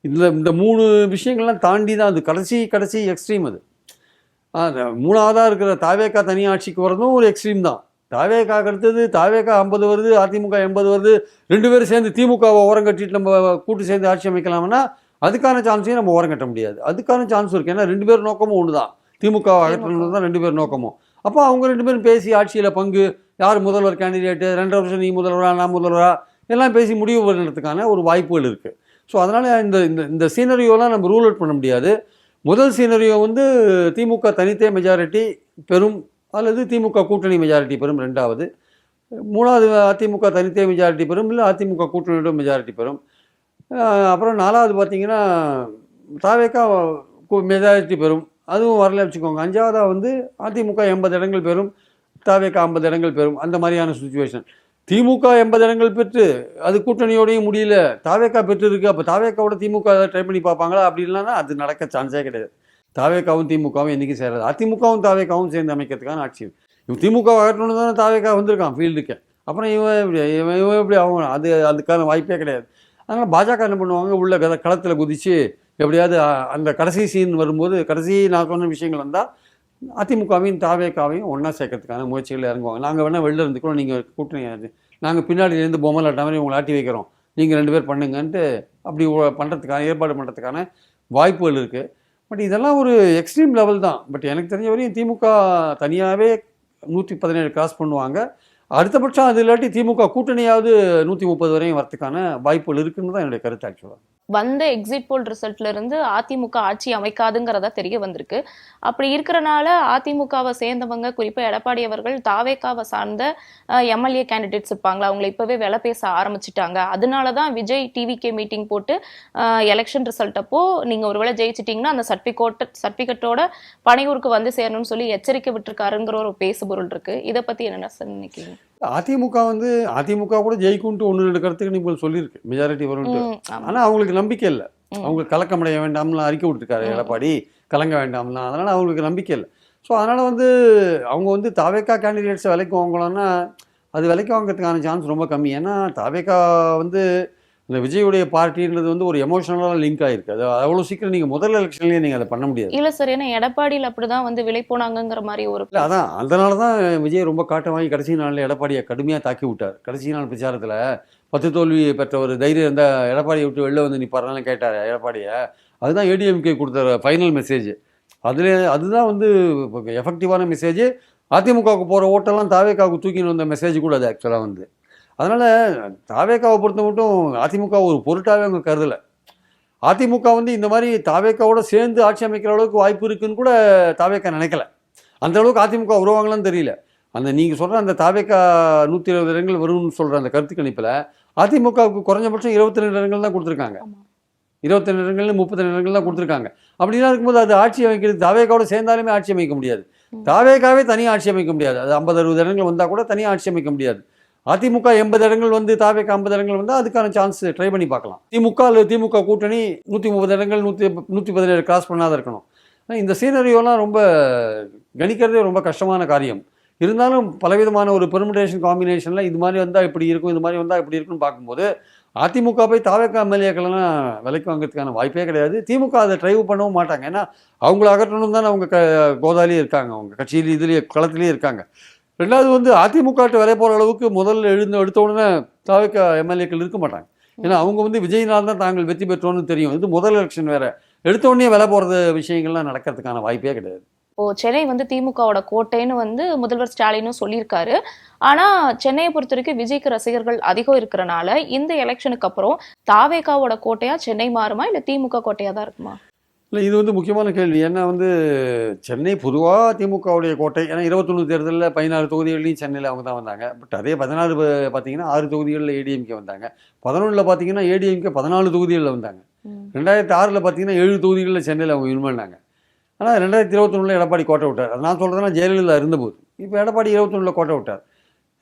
இதில் இந்த 3 விஷயங்கள்லாம் தாண்டி தான் அது கடைசி எக்ஸ்ட்ரீம். அது 3வதாக இருக்கிற தாவேக்கா தனி ஆட்சிக்கு வரதும் ஒரு எக்ஸ்ட்ரீம் தான். தாவேக்காக்கு அடுத்தது தாவேக்கா 50 வருது, அதிமுக 80 வருது. 2 பேரும் சேர்ந்து திமுகவை ஓரம் கட்டிட்டு நம்ம கூட்டு சேர்ந்து ஆட்சி அமைக்கலாம்னா அதுக்கான சான்ஸையும் நம்ம ஓரம் கட்ட முடியாது. அதுக்கான சான்ஸ் இருக்குது. ஏன்னா 2 பேர் நோக்கமும் ஒன்று தான், திமுக அகற்றணும் தான் 2 பேர் நோக்கமும். அப்போ அவங்க 2 பேரும் பேசி ஆட்சியில் பங்கு, யார் முதல்வர் கேண்டிடேட்டு, 2 வருஷம் நீ முதல்வரா நான் முதல்வரா எல்லாம் பேசி முடிவு பண்ணுறதுக்கான ஒரு வாய்ப்புகள் இருக்குது. ஸோ அதனால் இந்த சீனரியோலாம் நம்ம ரூல் அவுட் பண்ண முடியாது. முதல் சீனரியோ வந்து திமுக தனித்தே மெஜாரிட்டி பெறும் அல்லது திமுக கூட்டணி மெஜாரிட்டி பெறும். 2வது 3வது அதிமுக தனித்தே மெஜாரிட்டி பெறும், இல்லை அதிமுக கூட்டணியோட மெஜாரிட்டி பெறும். அப்புறம் 4வது பார்த்தீங்கன்னா தாவேக்கா மெஜாரிட்டி பெறும், அதுவும் வரல வச்சுக்கோங்க. 5வதாக வந்து அதிமுக 80 இடங்கள் பெறும், தாவேக்கா 50 இடங்கள் பெறும். அந்த மாதிரியான சுச்சுவேஷன். திமுக 80 இடங்கள் பெற்று அது கூட்டணியோடையும் முடியல, தாவேக்கா பெற்று இருக்குது. அப்போ தாவேக்காவோட திமுக ட்ரை பண்ணி பார்ப்பாங்களா? அப்படி இல்லைன்னா அது நடக்க சான்ஸே கிடையாது. தாவேக்காவும் திமுகவும் என்றைக்கும் சேராது. அதிமுகவும் தாவேக்காவும் சேர்ந்து அமைக்கிறதுக்கான ஆட்சி. இவன் திமுக அகற்றணும்னு தானே தாவேக்கா வந்திருக்கான் ஃபீல்டுக்கு. அப்புறம் இவன் எப்படி ஆகும்? அதுக்கான வாய்ப்பே கிடையாது. அதனால் பாஜக என்ன பண்ணுவாங்க, உள்ள களத்தில் குதித்து எப்படியாவது அந்த கடைசி சீன் வரும்போது, கடைசி நான் சொன்ன விஷயங்கள் வந்தால் அதிமுகவையும் தாவேக்காவையும் ஒன்றா சேர்க்கறதுக்கான முயற்சிகள் இறங்குவாங்க. நாங்கள் வேணால் வெளில இருந்துக்கிறோம், நீங்கள் கூட்டணி, நாங்கள் பின்னாடியிலேருந்து பொம்மலாட்ட மாதிரி உங்களை ஆட்டி வைக்கிறோம், நீங்கள் 2 பேர் பண்ணுங்கன்ட்டு அப்படி பண்ணுறதுக்கான ஏற்பாடு பண்ணுறதுக்கான வாய்ப்புகள் இருக்குது. பட் இதெல்லாம் ஒரு எக்ஸ்ட்ரீம் லெவல் தான். பட் எனக்கு தெரிஞ்ச வரையும் திமுக தனியாகவே 117 கிராஸ் பண்ணுவாங்க. அடுத்தபட்சம் அது இல்லாட்டி திமுக கூட்டணியாவது 130 வரையும் வரத்துக்கான வாய்ப்புகள் இருக்குன்னு தான் என்னுடைய கருத்து. ஆக்சுவலாக வந்த எக்ஸிட் போல் ரிசல்ட்ல இருந்து அதிமுக ஆட்சி அமைக்காதுங்கிறதா தெரிய வந்திருக்கு. அப்படி இருக்கிறனால அதிமுகவை சேர்ந்தவங்க, குறிப்பா எடப்பாடி அவர்கள் தாவேக்காவை சார்ந்த எம்எல்ஏ கேண்டிடேட்ஸ் இருப்பாங்களா, அவங்களை இப்பவே விலை பேச ஆரம்பிச்சுட்டாங்க. அதனாலதான் விஜய் டிவிகே மீட்டிங் போட்டு எலெக்ஷன் ரிசல்ட் அப்போ நீங்க ஒருவேளை ஜெயிச்சிட்டீங்கன்னா அந்த சர்டிபிகேட்டோட பனையூருக்கு வந்து சேரணும்னு சொல்லி எச்சரிக்கை விட்டுருக்காருங்கிற ஒரு பேசுபொருள் இருக்கு. இதை பத்தி என்ன நினைக்கிறீங்க? அதிமுக கூட ஜெயிக்கும்ட்டு 1-2 கருத்துக்கு நீங்கள் சொல்லியிருக்கு, மெஜாரிட்டி வரும்ட்டு. ஆனால் அவங்களுக்கு நம்பிக்கை இல்லை. அவங்களுக்கு கலக்கமடைய வேண்டாம்லாம் அறிக்கை விட்டுருக்காரு எடப்பாடி, கலங்க வேண்டாம்லாம். அதனால் அவங்களுக்கு நம்பிக்கை இல்லை. ஸோ அதனால் வந்து அவங்க வந்து தாவேக்கா கேண்டிடேட்ஸை விலைக்கு வாங்கலாம்னா அது விலைக்கு வாங்கிறதுக்கான சான்ஸ் ரொம்ப கம்மி. ஏன்னா தாவேக்கா வந்து இந்த விஜயுடைய பார்ட்டின்றது வந்து ஒரு எமோஷனலான லிங்க் ஆயிருக்கு. அது அவ்வளோ சீக்கிரம் நீங்கள் முதல் எலெக்ஷன்லேயே நீங்கள் அதை பண்ண முடியாது. இல்ல சார், ஏன்னா எடப்பாடியில் அப்படிதான் வந்து விலை போனாங்கங்கிற மாதிரி ஒரு இல்லை அதான் அதனால தான் விஜய் ரொம்ப காட்ட வாங்கி கடைசி நாளில் எடப்பாடியை கடுமையாக தாக்கி விட்டார். கடைசி நாள் பிரச்சாரத்தில் 10 தோல்வி பெற்ற ஒரு தைரியம் இருந்தால் எடப்பாடியை விட்டு வெளில வந்து நிற்பாருன்னு கேட்டார் எடப்பாடியை. அதுதான் ஏடிஎம்கே கொடுத்த ஃபைனல் மெசேஜ். அதுதான் வந்து எஃபெக்டிவான மெசேஜ். அதிமுகவுக்கு போகிற ஓட்டெல்லாம் தாவேக்காவுக்கு தூக்கின்னு வந்த மெசேஜ் கூட அது ஆக்சுவலாக வந்து. அதனால் தாவேக்காவை பொறுத்த மட்டும் அதிமுக ஒரு பொருட்டாகவே அவங்க கருதலை. அதிமுக வந்து இந்த மாதிரி தாவேக்காவோட சேர்ந்து ஆட்சி அமைக்கிற அளவுக்கு வாய்ப்பு இருக்குன்னு கூட தாவேக்கா நினைக்கல. அந்த அளவுக்கு அதிமுக உருவாங்களான்னு தெரியல. அந்த நீங்கள் சொல்கிற அந்த தாவேக்கா 120 இடங்கள் வரும்னு சொல்கிற அந்த கருத்து கணிப்பில் அதிமுகவுக்கு குறைஞ்சபட்சம் 22 இடங்கள் தான் கொடுத்துருக்காங்க. 22 இடங்கள் 32 இடங்கள் தான் கொடுத்துருக்காங்க. அப்படிலாம் இருக்கும்போது அது ஆட்சி அமைக்கிறது தாவேக்காவோட சேர்ந்தாலுமே ஆட்சி அமைக்க முடியாது. தாவேக்காவே தனியாக ஆட்சி அமைக்க முடியாது. அது 50-60 இடங்கள் வந்தால் கூட தனியாக ஆட்சி அமைக்க முடியாது. அதிமுக 80 இடங்கள் வந்து தாவேக்கா 50 இடங்கள் வந்தால் அதுக்கான சான்ஸ் ட்ரை பண்ணி பார்க்கலாம். திமுக கூட்டணி 130 இடங்கள் 117 கிராஸ் பண்ணாத இருக்கணும். இந்த சீனரியோலாம் ரொம்ப கணிக்கிறதே ரொம்ப கஷ்டமான காரியம். இருந்தாலும் பலவிதமான ஒரு பெர்முடேஷன் காம்பினேஷனில் இது மாதிரி வந்தால் இப்படி இருக்கும், இது மாதிரி வந்தால் இப்படி இருக்குன்னு பார்க்கும்போது அதிமுக போய் தாவேக்கா எம்எல்ஏக்கள்லாம் விலைக்கு வாங்கிறதுக்கான வாய்ப்பே கிடையாது. திமுக அதை ட்ரைவ் பண்ணவும் மாட்டாங்க. ஏன்னா அவங்கள அகற்றணும் தானே அவங்க கோதாலேயே இருக்காங்க, அவங்க கட்சியில் இதுலேயே களத்துலேயே இருக்காங்க. ரெண்டாவது வந்து அதிமுகட்ட விலை போகிற அளவுக்கு முதல்ல எடுத்த உடனே தாவேக்கா எம்எல்ஏக்கள் இருக்க மாட்டாங்க. ஏன்னா அவங்க வந்து விஜயினால் தான் தாங்கள் வெற்றி பெற்றோன்னு தெரியும். இது முதல் எலெக்ஷன் வேறு. எடுத்த உடனே விலை போகிறது விஷயங்கள்லாம் நடக்கிறதுக்கான வாய்ப்பே கிடையாது. இப்போ சென்னை வந்து திமுகவோட கோட்டைன்னு வந்து முதல்வர் ஸ்டாலினும் சொல்லியிருக்காரு. ஆனா சென்னையை பொறுத்த வரைக்கும் விஜய்க்கு ரசிகர்கள் அதிகம் இருக்கிறனால இந்த எலெக்ஷனுக்கு அப்புறம் தாவேகாவோட கோட்டையா சென்னை மாறுமா இல்ல திமுக கோட்டையா தான் இருக்குமா? இல்லை இது வந்து முக்கியமான கேள்வி. ஏன்னா வந்து சென்னை பொதுவாக திமுகவுடைய கோட்டை. ஏன்னா 21 தேர்தலில் 16 தொகுதிகள்லையும் சென்னையில் அவங்க தான் வந்தாங்க. பட் அதே 16 பார்த்தீங்கன்னா 6 தொகுதிகளில் ஏடிஎம்கே வந்தாங்க. 11 பார்த்தீங்கன்னா ஏடிஎம்கே 14 தொகுதிகளில் வந்தாங்க. 2006 பார்த்தீங்கன்னா 7 தொகுதிகளில் சென்னையில் அவங்க வின் பண்ணாங்க. ஆனால் 2021 எடப்பாடி கோட்டை விட்டார். அது நான் சொல்கிறதுனா ஜெயலலிதா இருந்தபோது. இப்போ எடப்பாடி 21 கோட்டை விட்டார்.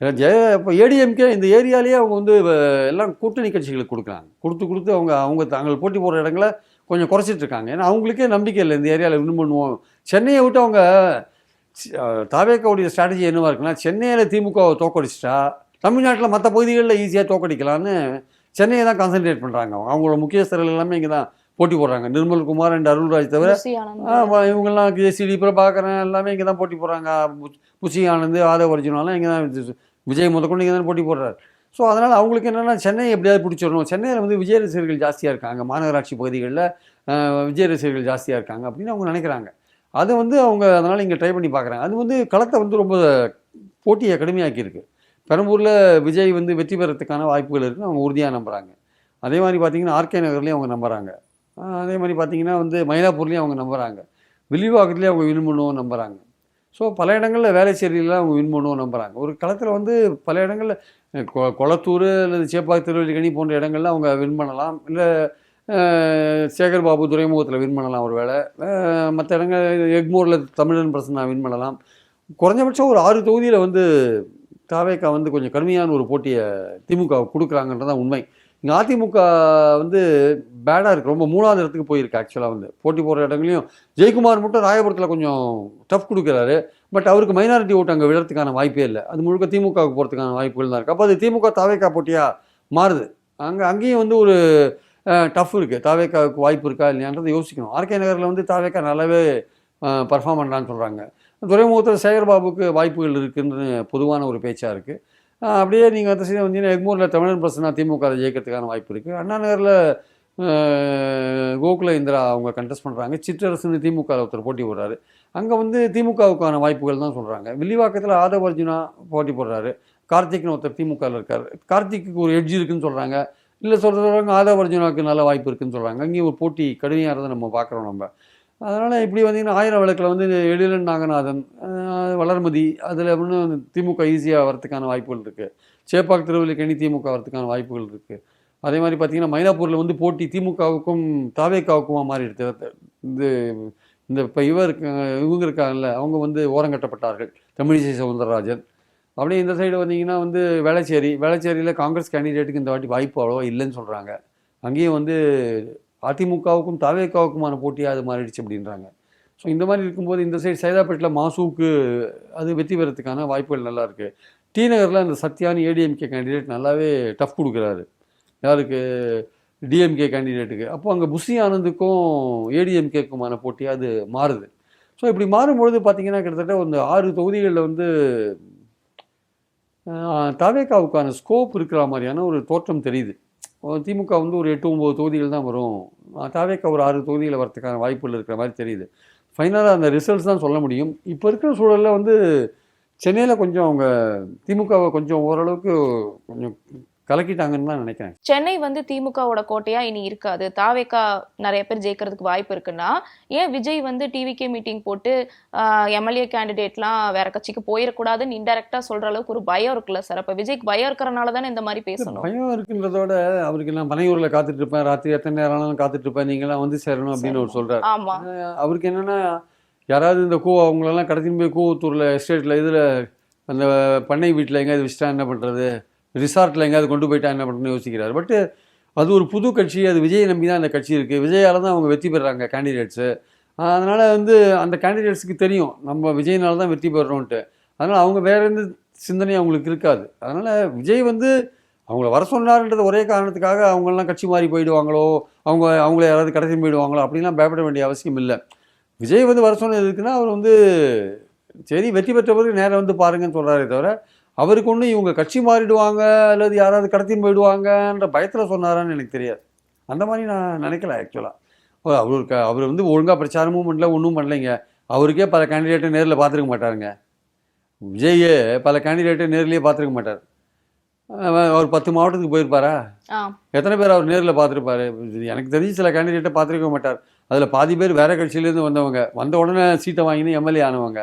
இப்போ ஏடிஎம்கே இந்த ஏரியாலேயே அவங்க வந்து எல்லாம் கூட்டணி கட்சிகளுக்கு கொடுக்குறாங்க. கொடுத்து அவங்க தாங்கள் போட்டி போடுற இடங்களை கொஞ்சம் குறைச்சிட்டு இருக்காங்க. ஏன்னா அவங்களுக்கே நம்பிக்கை இல்லை இந்த ஏரியாவில் வின் பண்ணுவோம். சென்னையை விட்டு அவங்க தாவேக்காவுடைய ஸ்ட்ராட்டஜி என்னவாக இருக்குன்னா, சென்னையில் திமுகவை தோக்கடிச்சிட்டா தமிழ்நாட்டில் மற்ற பகுதிகளில் ஈஸியாக தோக்கடிக்கலான்னு சென்னையை தான் கான்சன்ட்ரேட் பண்ணுறாங்க. அவங்களோட முக்கியஸ்தர்கள் எல்லாமே இங்கே தான் போட்டி போடுறாங்க. நிர்மல்குமார் அண்ட் அருள்ராஜ் தவிர இவங்கெல்லாம் கேசிடி பிரபாகரன் எல்லாமே இங்கே தான் போட்டி போடுறாங்க. புசி ஆனந்த் ஆதவ அர்ஜுனாலாம் இங்கே தான், விஜய் முதற்கொண்டு இங்கே தான் போட்டி போடுறாரு. ஸோ அதனால் அவங்களுக்கு என்னென்னா சென்னை எப்படியாவது பிடிச்சிடணும். சென்னையில் வந்து விஜய் ரசிகர்கள் ஜாஸ்தியாக இருக்காங்க, மாநகராட்சி பகுதிகளில் விஜய் ரசிகர்கள் ஜாஸ்தியாக இருக்காங்க அப்படின்னு அவங்க நினைக்கிறாங்க. அதை வந்து அவங்க அதனால் இங்கே ட்ரை பண்ணி பார்க்குறாங்க. அது வந்து களத்தை வந்து ரொம்ப போட்டியை கடுமையாக்கியிருக்கு. பெரம்பூரில் விஜய் வந்து வெற்றி பெறத்துக்கான வாய்ப்புகள் இருக்குன்னு அவங்க உறுதியாக நம்புகிறாங்க. அதே மாதிரி பார்த்திங்கன்னா ஆர்கே நகர்லேயும் அவங்க நம்புகிறாங்க. அதே மாதிரி பார்த்திங்கன்னா வந்து மயிலாப்பூர்லேயும் அவங்க நம்புகிறாங்க. வில்லிவாக்கத்துலேயும் அவங்க வின் பண்ணுவோம் நம்புகிறாங்க. ஸோ பல இடங்களில் வேலைச்சேரியில் அவங்க வின் பண்ணுவோம் நம்புகிறாங்க. ஒரு களத்தில் வந்து பல இடங்களில் கொளத்தூர் அல்லது சேப்பாக் திருவல்லிக்கணி போன்ற இடங்களில் அவங்க வின் பண்ணலாம். இல்லை சேகர்பாபு துறைமுகத்தில் வின் பண்ணலாம். ஒரு வேளை மற்ற இடங்கள் எக்மோரில் தமிழன் பிரசன்னா வின் பண்ணலாம். குறைஞ்சபட்சம் ஒரு 6 தொகுதியில் வந்து தாவேக்கா வந்து கொஞ்சம் கடுமையான ஒரு போட்டியை திமுக கொடுக்குறாங்கன்றதான் உண்மை. இங்கே அதிமுக வந்து பேடாக இருக்குது. ரொம்ப 3வது இடத்துக்கு போயிருக்கு. ஆக்சுவலாக வந்து போட்டி போடுற இடங்களையும் ஜெயக்குமார் மட்டும் ராயபுரத்தில் கொஞ்சம் டஃப் கொடுக்குறாரு. பட் அவருக்கு மைனாரிட்டி ஓட்டு அங்கே விழறதுக்கான வாய்ப்பே இல்லை. அது முழுக்க திமுகவுக்கு போகிறதுக்கான வாய்ப்புகள் தான் இருக்குது. அப்போ அது திமுக தாவேக்கா போட்டியாக மாறுது. அங்கேயும் வந்து ஒரு டஃப் இருக்குது. தாவேக்காவுக்கு வாய்ப்பு இருக்கா இல்லையான்றதை யோசிக்கணும். ஆர்கே நகரில் வந்து தாவேக்கா நல்லாவே பர்ஃபார்ம் பண்ணலான்னு சொல்கிறாங்க. துறைமுகத்தில் சேகர்பாபுக்கு வாய்ப்புகள் இருக்குன்னு பொதுவான ஒரு பேச்சாக இருக்குது. அப்படியே நீங்கள் அந்த சைடு வந்தீங்கன்னா எக்மூரில் தமிழன் பிரசன்னா திமுக ஜெயிக்கிறதுக்கான வாய்ப்பு இருக்குது. அண்ணா நகரில் கோகுல இந்திரா அவங்க கண்டெஸ்ட் பண்ணுறாங்க. சிற்றரசுன்னு திமுக ஒருத்தர் போட்டி போடுறாரு. அங்கே வந்து திமுகவுக்கான வாய்ப்புகள் தான் சொல்கிறாங்க. வில்லிவாக்கத்தில் ஆதவ அர்ஜுனா போட்டி போடுறாரு. கார்த்திக்னு ஒருத்தர் திமுகவில் இருக்கார். கார்த்திக்கு ஒரு எட்ஜ் இருக்குன்னு சொல்கிறாங்க. இல்லை சொல்கிறவங்க ஆதவ அர்ஜுனாவுக்கு நல்ல வாய்ப்பு இருக்குன்னு சொல்கிறாங்க. அங்கேயும் ஒரு போட்டி கடுமையாகிறத நம்ம பார்க்குறோம் நம்ம. அதனால் இப்படி வந்தீங்கன்னா 1000 விளக்கில் வந்து எழிலன் நாகநாதன், வளர்மதி, அதில் இன்னும் திமுக ஈஸியாக வரத்துக்கான வாய்ப்புகள் இருக்குது. சேப்பாக் திருவல்லிக்கணி திமுக வரத்துக்கான வாய்ப்புகள் இருக்குது. அதே மாதிரி பார்த்திங்கன்னா மயிலாப்பூரில் வந்து போட்டி திமுகவுக்கும் தாவேக்காவுக்குமா மாறி எடுத்து இந்த இப்போ இவங்க இருக்காங்கல்ல, அவங்க வந்து ஓரங்கட்டப்பட்டார்கள். தமிழிசை சவுந்தரராஜன். அப்படியே இந்த சைடு வந்தீங்கன்னா வந்து வேளச்சேரியில் காங்கிரஸ் கேண்டிடேட்டுக்கு இந்த வாட்டி வாய்ப்பு அவ்வளோவா இல்லைன்னு சொல்கிறாங்க. அங்கேயும் வந்து அதிமுகவுக்கும் தாவேக்காவுக்குமான போட்டியாக அது மாறிடுச்சு அப்படின்றாங்க. ஸோ இந்த மாதிரி இருக்கும்போது இந்த சைடு சைதாப்பேட்டில் மாசுவுக்கு அது வெற்றி பெறத்துக்கான வாய்ப்புகள் நல்லா இருக்குது. டி நகரில் அந்த சத்யானி ஏடிஎம்கே கேண்டிடேட் நல்லாவே டஃப் கொடுக்குறாரு. யாருக்கு, டிஎம்கே கேண்டிடேட்டுக்கு. அப்போ அங்கே புஷி ஆனந்துக்கும் ஏடிஎம்கேக்குமான போட்டியாக அது மாறுது. ஸோ இப்படி மாறும்பொழுது பார்த்தீங்கன்னா கிட்டத்தட்ட ஒரு 6 தொகுதிகளில் வந்து தவேகாவுக்கான ஸ்கோப் இருக்கிற மாதிரியான ஒரு தோற்றம் தெரியுது. திமுக வந்து ஒரு 8-9 தொகுதிகள் தான் வரும், தவேகா ஒரு 6 தொகுதியில் வரதுக்கான வாய்ப்புகள் இருக்கிற மாதிரி தெரியுது. ஃபைனலாக அந்த ரிசல்ட்ஸ் தான் சொல்ல முடியும். இப்போ இருக்கிற சூழலில் வந்து சென்னையில் கொஞ்சம் அவங்க திமுகவை கொஞ்சம் ஓரளவுக்கு கொஞ்சம் கலக்கிட்டாங்கன்னு தான் நினைக்கிறேன். சென்னை வந்து திமுகவோட கோட்டையா இனி இருக்காது, தாவேகா நிறைய பேர் ஜெயிக்கிறதுக்கு வாய்ப்பு இருக்குன்னா ஏன் விஜய் வந்து டிவிகே மீட்டிங் போட்டு எம்எல்ஏ கேண்டிடேட்லாம் வேற கட்சிக்கு போயிடக்கூடாதுன்னு இன்டெரக்டா சொல்ற அளவுக்கு ஒரு பயம் இருக்குல்ல சார்? அப்ப விஜய்க்கு பயம் இருக்கிறனால தானே இந்த மாதிரி பேசணும். பயம் இருக்குன்றதோட அவருக்கு நான் பனையூரில் காத்துட்டு இருப்பேன், ராத்திரி எத்தனை நேரம் ஆனாலும் காத்துட்டு இருப்பேன், நீங்களாம் வந்து சேரணும் அப்படின்னு அவர் சொல்றாரு. ஆமா, அவருக்கு என்னன்னா யாராவது இந்த அவங்களெல்லாம் கடத்தின்னு போய் கூவத்தூரில் எஸ்டேட்டில் இதில் அந்த பண்ணை வீட்டில் எங்கேயாவது வச்சுட்டா என்ன பண்ணுறது, ரிசார்ட்டில் எங்கேயாவது கொண்டு போயிட்டா என்ன பண்ணுறதுன்னு யோசிக்கிறார். பட்டு அது ஒரு புது கட்சி, அது விஜயை நம்பி தான் அந்த கட்சி இருக்குது, விஜயால் தான் அவங்க வெற்றி பெறுறாங்க கேண்டிடேட்ஸு. அதனால் வந்து அந்த கேண்டிடேட்ஸுக்கு தெரியும் நம்ம விஜயினால தான் வெற்றி பெறுறோன்ட்டு. அதனால் அவங்க வேற எந்த சிந்தனையும் அவங்களுக்கு இருக்காது. அதனால் விஜய் வந்து அவங்கள வர சொன்னார்ன்றது ஒரே காரணத்துக்காக அவங்களெலாம் கட்சி மாறி போயிடுவாங்களோ, அவங்கள யாராவது கடத்தி போயிடுவாங்களோ அப்படின்லாம் பயப்பட வேண்டிய அவசியம் இல்லை. விஜய் வந்து வர சொன்னது இருக்குன்னா அவர் வந்து சரி வெற்றி பெற்ற பிறகு நேரம் வந்து பாருங்கன்னு சொல்கிறாரே தவிர அவருக்கு ஒன்று இவங்க கட்சி மாறிடுவாங்க அல்லது யாராவது கடத்தின்னு போயிடுவாங்கன்ற பயத்தில் சொன்னாரான்னு எனக்கு தெரியாது. அந்த மாதிரி நான் நினைக்கல ஆக்சுவலாக. அவர் வந்து ஒழுங்காக பிரச்சாரமும் பண்ணல, ஒன்றும் பண்ணலைங்க. அவருக்கே பல கேண்டிடேட்டை நேரில் பார்த்துருக்க மாட்டாருங்க. விஜயே பல கேண்டிடேட்டை நேர்லேயே பார்த்துருக்க மாட்டார். அவர் 10 மாவட்டத்துக்கு போயிருப்பாரா? எத்தனை பேர் அவர் நேரில் பார்த்துருப்பாரு? எனக்கு தெரிஞ்சு சில கேண்டிடேட்டை பார்த்துருக்க மாட்டார். அதில் பாதி பேர் வேறு கட்சியிலேருந்து வந்த உடனே சீட்டை வாங்கினு எம்எல்ஏ ஆனவங்க.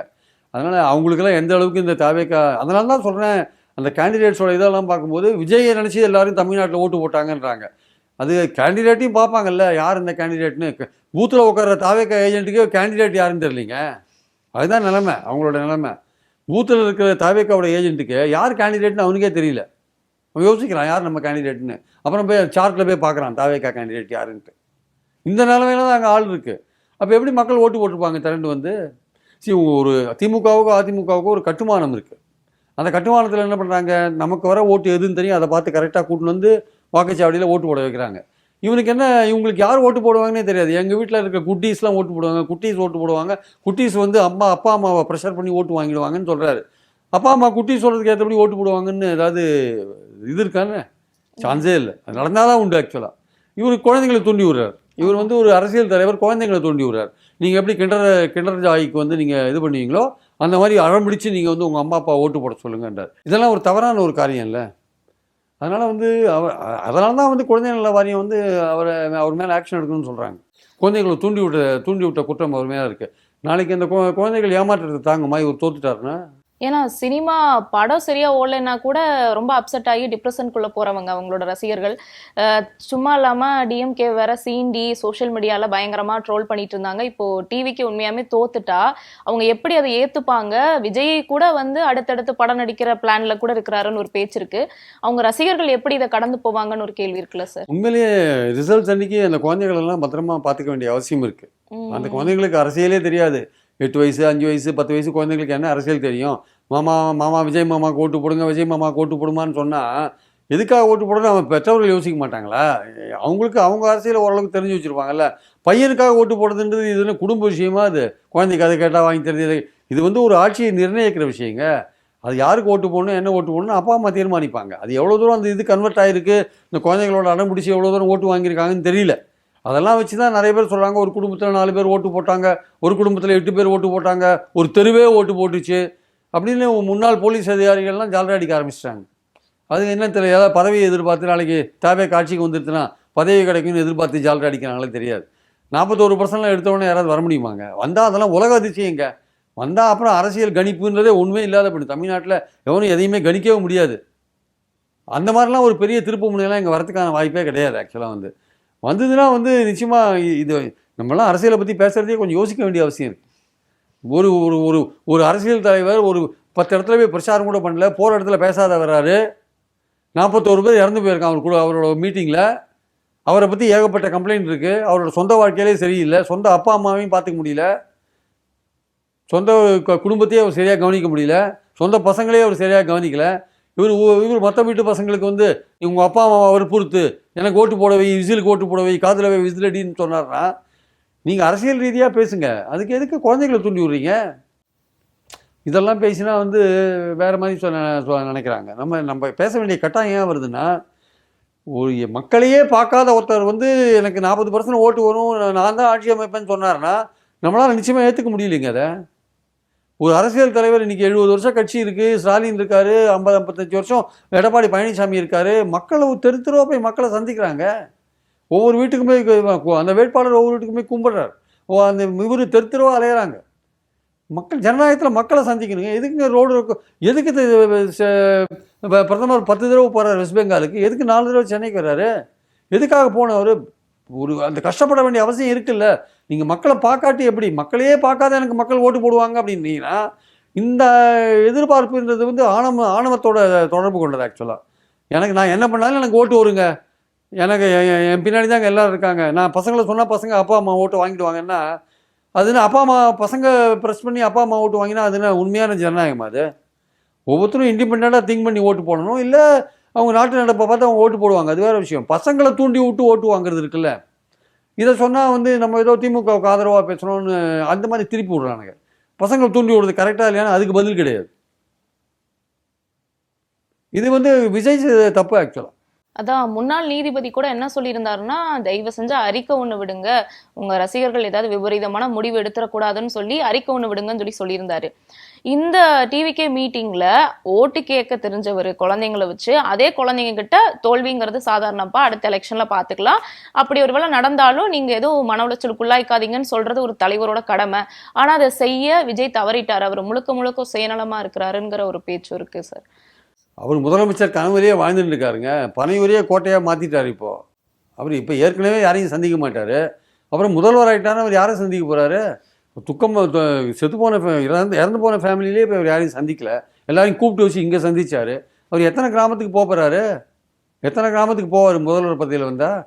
அதனால் அவங்களுக்கெல்லாம் எந்த அளவுக்கு இந்த தவேகா, அதனால தான் சொல்கிறேன் அந்த கேண்டிடேட்ஸோட இதெல்லாம் பார்க்கும்போது விஜயை நினச்சி எல்லோரும் தமிழ்நாட்டில் ஓட்டு போட்டாங்கன்றாங்க. அது கேண்டிடேட்டையும் பார்ப்பாங்கல்ல, யார் இந்த கேண்டிடேட்னு. பூத்தில் உட்கார தவேகா ஏஜென்ட்டுக்கு கேண்டிடேட் யாருன்னு தெரியலிங்க. அதுதான் நிலைமை, அவங்களோட நிலைமை. பூத்தில் இருக்கிற தவேகாவோட ஏஜென்ட்டுக்கு யார் கேண்டிடேட்னு அவனுக்கே தெரியல. அவன் யோசிக்கிறான் யார் நம்ம கேண்டிடேட்னு, அப்புறம் போய் சார்ட்டில் போய் பார்க்குறான் தவேகா கேண்டிடேட் யாருன்ட்டு. இந்த நிலைமையில தான் அங்கே ஆள் இருக்குது. அப்போ எப்படி மக்கள் ஓட்டு போட்டிருப்பாங்க திரண்டு வந்து? ஒரு திமுகவுக்கும் அதிமுகவுக்கும் ஒரு கட்டுமானம் இருக்குது. அந்த கட்டுமானத்தில் என்ன பண்ணுறாங்க, நமக்கு வர ஓட்டு எதுன்னு தெரியும், அதை பார்த்து கரெக்டாக கூட்டின்னு வந்து வாக்குச்சாவடியில் ஓட்டு போட வைக்கிறாங்க. இவங்களுக்கு யார் ஓட்டு போடுவாங்கன்னே தெரியாது. எங்கள் வீட்டில் இருக்க குட்டீஸ்லாம் ஓட்டு போடுவாங்க, குட்டீஸ் ஓட்டு போடுவாங்க. குட்டீஸ் வந்து அப்பா அம்மாவை ப்ரெஷர் பண்ணி ஓட்டு வாங்கிடுவாங்கன்னு சொல்கிறாரு. அப்பா அம்மா குட்டீஸ் சொல்கிறதுக்கு ஏற்றபடி ஓட்டு போடுவாங்கன்னு ஏதாவது இது இருக்கான்னு சான்ஸே இல்லை. அது நடந்தால் தான் உண்டு ஆக்சுவலாக. இவர் குழந்தைங்களை தூண்டி விடுறார். இவர் வந்து ஒரு அரசியல் தலைவர், குழந்தைங்களை தூண்டி விடுறார். நீங்கள் எப்படி கிண்டர் ஜாய்க்கு வந்து நீங்கள் இது பண்ணுவீங்களோ அந்த மாதிரி அழம்பிடிச்சு நீங்கள் வந்து உங்கள் அம்மா அப்பா ஓட்டு போட சொல்லுங்கன்றார். இதெல்லாம் ஒரு தவறான ஒரு காரியம் இல்லை. அதனால் வந்து அதனால தான் வந்து குழந்தை நல வாரியம் வந்து அவர் மேலே ஆக்ஷன் எடுக்கணும்னு சொல்கிறாங்க. குழந்தைகளை தூண்டி விட்ட குற்றம் அவர் மேலே இருக்குது. நாளைக்கு அந்த குழந்தைகள் ஏமாற்றத்தை தாங்குமா இவர் தோத்துட்டாருன்னா? ஏன்னா சினிமா படம் சரியா ஓடலைன்னா கூட ரொம்ப அப்செட் ஆகி டிப்ரெஷனுக்குள்ள போறவங்க அவங்களோட ரசிகர்கள். சும்மா இல்லாம டிஎம்கே வேற சீண்டி சோஷியல் மீடியால பயங்கரமா ட்ரோல் பண்ணிட்டு இருந்தாங்க. இப்போ டிவிக்கு உண்மையாமே தோத்துட்டா அவங்க எப்படி அதை ஏத்துப்பாங்க? விஜய் கூட வந்து அடுத்தடுத்து படம் நடிக்கிற பிளான்ல கூட இருக்கிறாருன்னு ஒரு பேச்சு இருக்கு. அவங்க ரசிகர்கள் எப்படி இதை கடந்து போவாங்கன்னு ஒரு கேள்வி இருக்குல்ல சார்? உண்மையிலேயே ரிசல்ட்ஸ் அன்னைக்கு அந்த குழந்தைகள் எல்லாம் பத்திரமா பார்த்துக்க வேண்டிய அவசியம் இருக்கு. அந்த குழந்தைங்களுக்கு அரசியலே தெரியாது. 8 வயசு 5 வயசு 10 வயசு குழந்தைங்களுக்கு என்ன அரசியல் தெரியும்? மாமா விஜய் மாமாவுக்கு ஓட்டு போடுங்க, விஜய் மாமாவுக்கு ஓட்டு போடுமான்னு சொன்னால் எதுக்காக ஓட்டு போடுறது அவன் பெற்றவர்கள் யோசிக்க மாட்டாங்களா? அவங்களுக்கு அவங்க அரசியல் ஓரளவுக்கு தெரிஞ்சு வச்சுருப்பாங்கல்ல. பையனுக்காக ஓட்டு போடுறதுன்றது இதுன்னு குடும்ப விஷயமா? அது குழந்தைக்கு அதை கேட்டால் வாங்கி தெரிஞ்சது. இது வந்து ஒரு ஆட்சியை நிர்ணயிக்கிற விஷயங்க. அது யாருக்கு ஓட்டு போடணும், என்ன ஓட்டு போடணும் அப்பா அம்மா தீர்மானிப்பாங்க. அது எவ்வளோ தூரம் அந்த இது கன்வெர்ட் ஆகிருக்கு, இந்த குழந்தைங்களோட அடம் பிடிச்சி எவ்வளோ தூரம் ஓட்டு வாங்கியிருக்காங்கன்னு தெரியல. அதெல்லாம் வச்சு தான் நிறைய பேர் சொல்கிறாங்க, ஒரு குடும்பத்தில் 4 பேர் ஓட்டு போட்டாங்க, ஒரு குடும்பத்தில் 8 பேர் ஓட்டு போட்டாங்க, ஒரு தெருவே ஓட்டு போட்டுச்சு அப்படின்னு முன்னாள் போலீஸ் அதிகாரிகள்லாம் ஜாலரா அடிக்க ஆரம்பிச்சிட்டாங்க. அது என்ன தெரியல, ஏதாவது பதவியை எதிர்பார்த்து நாளைக்கு தாவே காட்சிக்கு வந்துருச்சுன்னா பதவி கிடைக்கும்னு எதிர்பார்த்து ஜாலரா அடிக்கிறாங்களே தெரியாது. 41% எடுத்தவொடனே யாராவது வர முடியுமாங்க? வந்தால் அதெல்லாம் உலக அதிசயங்க. வந்தால் அப்புறம் அரசியல் கணிப்புன்றதே ஒன்றுமே இல்லாத பண்ணு. தமிழ்நாட்டில் எவனும் எதையுமே கணிக்கவே முடியாது. அந்த மாதிரிலாம் ஒரு பெரிய திருப்பு முனையெல்லாம் இங்கே வரதுக்கான வாய்ப்பே கிடையாது. ஆக்சுவலாக வந்ததுன்னா நிச்சயமாக இது நம்மளாம் அரசியலை பற்றி பேசுகிறதே கொஞ்சம் யோசிக்க வேண்டிய அவசியம் இருக்குது. ஒரு ஒரு ஒரு ஒரு அரசியல் தலைவர் ஒரு 10 இடத்துல போய் பிரச்சாரம் கூட பண்ணல, போகிற இடத்துல பேசாத வர்றாரு. 41 பேர் இறந்து போயிருக்கான் அவரோட மீட்டிங்கில். அவரை பற்றி ஏகப்பட்ட கம்ப்ளைண்ட் இருக்குது. அவரோட சொந்த வாழ்க்கையிலே சரியில்லை, சொந்த அப்பா அம்மாவையும் பார்த்துக்க முடியல, சொந்த குடும்பத்தையே அவர் சரியாக கவனிக்க முடியல, சொந்த பசங்களே அவர் சரியாக கவனிக்கலை. இவர் மற்ற வீட்டு பசங்களுக்கு வந்து உங்கள் அப்பா அம்மாவை வற்புறுத்து எனக்கு ஓட்டு போடவை, விசிலுக்கு ஓட்டு போடவை, காதில் விசில் அடின்னு சொன்னார்னா நீங்கள் அரசியல் ரீதியாக பேசுங்க. அதுக்கு எதுக்கு குழந்தைகளை தூண்டி விடுறீங்க? இதெல்லாம் பேசினா வந்து வேறு மாதிரி நினைக்கிறாங்க. நம்ம பேச வேண்டிய கட்டாயம் ஏன் வருதுன்னா, ஒரு மக்களையே பார்க்காத ஒருத்தர் வந்து எனக்கு 40% ஓட்டு வரும், நான் தான் ஆட்சி அமைப்பேன்னு சொன்னார்னா நம்மளால் நிச்சயமாக ஏற்றுக்க முடியலைங்க. அதை ஒரு அரசியல் தலைவர் இன்றைக்கி 70 வருஷம் கட்சி இருக்குது, ஸ்டாலின் இருக்கார், 50-55 வருஷம் எடப்பாடி பழனிசாமி இருக்கார். மக்களை தெருவாக போய் மக்களை சந்திக்கிறாங்க. ஒவ்வொரு வீட்டுக்குமே அந்த வேட்பாளர் ஒவ்வொரு வீட்டுக்குமே கும்பிட்றார். அந்த இவர் தெருவாக அலையிறாங்க. மக்கள் ஜனநாயகத்தில் மக்களை சந்திக்கணுங்க. எதுக்குங்க ரோடு இருக்கும்? எதுக்கு பிரதமர் 10 தடவை போகிறார் வெஸ்ட் பெங்காலுக்கு? எதுக்கு 4 தடவை சென்னைக்கு வர்றாரு? எதுக்காக போனவர்? ஒரு அந்த கஷ்டப்பட வேண்டிய அவசியம் இருக்குல்ல. நீங்கள் மக்களை பார்க்காட்டி எப்படி? மக்களையே பார்க்காத எனக்கு மக்கள் ஓட்டு போடுவாங்க அப்படின்னீங்கன்னா, இந்த எதிர்பார்ப்புன்றது வந்து ஆணவத்தோட தொடர்பு கொண்டது. ஆக்சுவலாக நான் என்ன பண்ணாலும் எனக்கு ஓட்டு வருங்க, எனக்கு என் பின்னாடி தாங்க எல்லோரும் இருக்காங்க, நான் பசங்களை சொன்னால் பசங்க அப்பா அம்மா ஓட்டு வாங்கிடுவாங்கன்னா, அதுன்னு அப்பா அம்மா பசங்க ப்ரெஸ் பண்ணி அப்பா அம்மா ஓட்டு வாங்கினா அதுன்னு உண்மையான ஜனநாயகம்? அது ஒவ்வொருத்தரும் இண்டிபெண்ட்டாக திங்க் பண்ணி ஓட்டு போடணும். இல்லை அவங்க நாட்டு நடப்பை பார்த்து அவங்க ஓட்டு போடுவாங்க, அது வேறு விஷயம். பசங்களை தூண்டி விட்டு ஓட்டு வாங்குறது இருக்குல்ல, இதை சொன்னால் வந்து நம்ம ஏதோ திமுகவுக்கு ஆதரவாக பேசணும்னு அந்த மாதிரி திருப்பி விட்றானுங்க. பசங்களை தூண்டி விடுறது கரெக்டாக இல்லையான்னு அதுக்கு பதில் கிடையாது. இது வந்து விஜய் தப்பு. ஆக்சுவலாக அதான் முன்னாள் நீதிபதி கூட என்ன சொல்லியிருந்தாருன்னா, தயவு செஞ்சு அறிக்கை ஒண்ணு விடுங்க, உங்க ரசிகர்கள் ஏதாவது விபரீதமான முடிவு எடுத்துடக்கூடாதுன்னு சொல்லி அறிக்கை ஒண்ணு விடுங்கன்னு சொல்லியிருந்தாரு. இந்த டிவிகே மீட்டிங்ல ஓட்டு கேட்க தெரிஞ்சவர் குழந்தைங்களை வச்சு, அதே குழந்தைங்க கிட்ட தோல்விங்கிறது சாதாரணப்பா, அடுத்த எலெக்ஷன்ல பாத்துக்கலாம், அப்படி ஒருவேளை நடந்தாலும் நீங்க எதுவும் மன உளைச்சலுக்குள்ளாய்க்காதீங்கன்னு சொல்றது ஒரு தலைவரோட கடமை. ஆனா அதை செய்ய விஜய் தவறிட்டார். அவர் முழுக்க முழுக்க சுயநலமா இருக்கிறாருங்கிற ஒரு பேச்சு இருக்கு சார். அவர் முதலமைச்சர் கனவுலேயே வாழ்ந்துட்டு இருக்காருங்க. பனையூரையே கோட்டையாக மாற்றிட்டார். அவர் இப்போ ஏற்கனவே யாரையும் சந்திக்க மாட்டார். அப்புறம் முதல்வர் ஆகிட்டாருன்னு அவர் யாரை சந்திக்க போகிறாரு? துக்கம் இறந்து போன ஃபேமிலியிலே இப்போ அவர் யாரையும் சந்திக்கலை. எல்லாரையும் கூப்பிட்டு வச்சு இங்கே சந்திச்சார். அவர் எத்தனை கிராமத்துக்கு போகிறாரு? எத்தனை கிராமத்துக்கு போவார் முதல்வர் பதவியில் வந்தால்?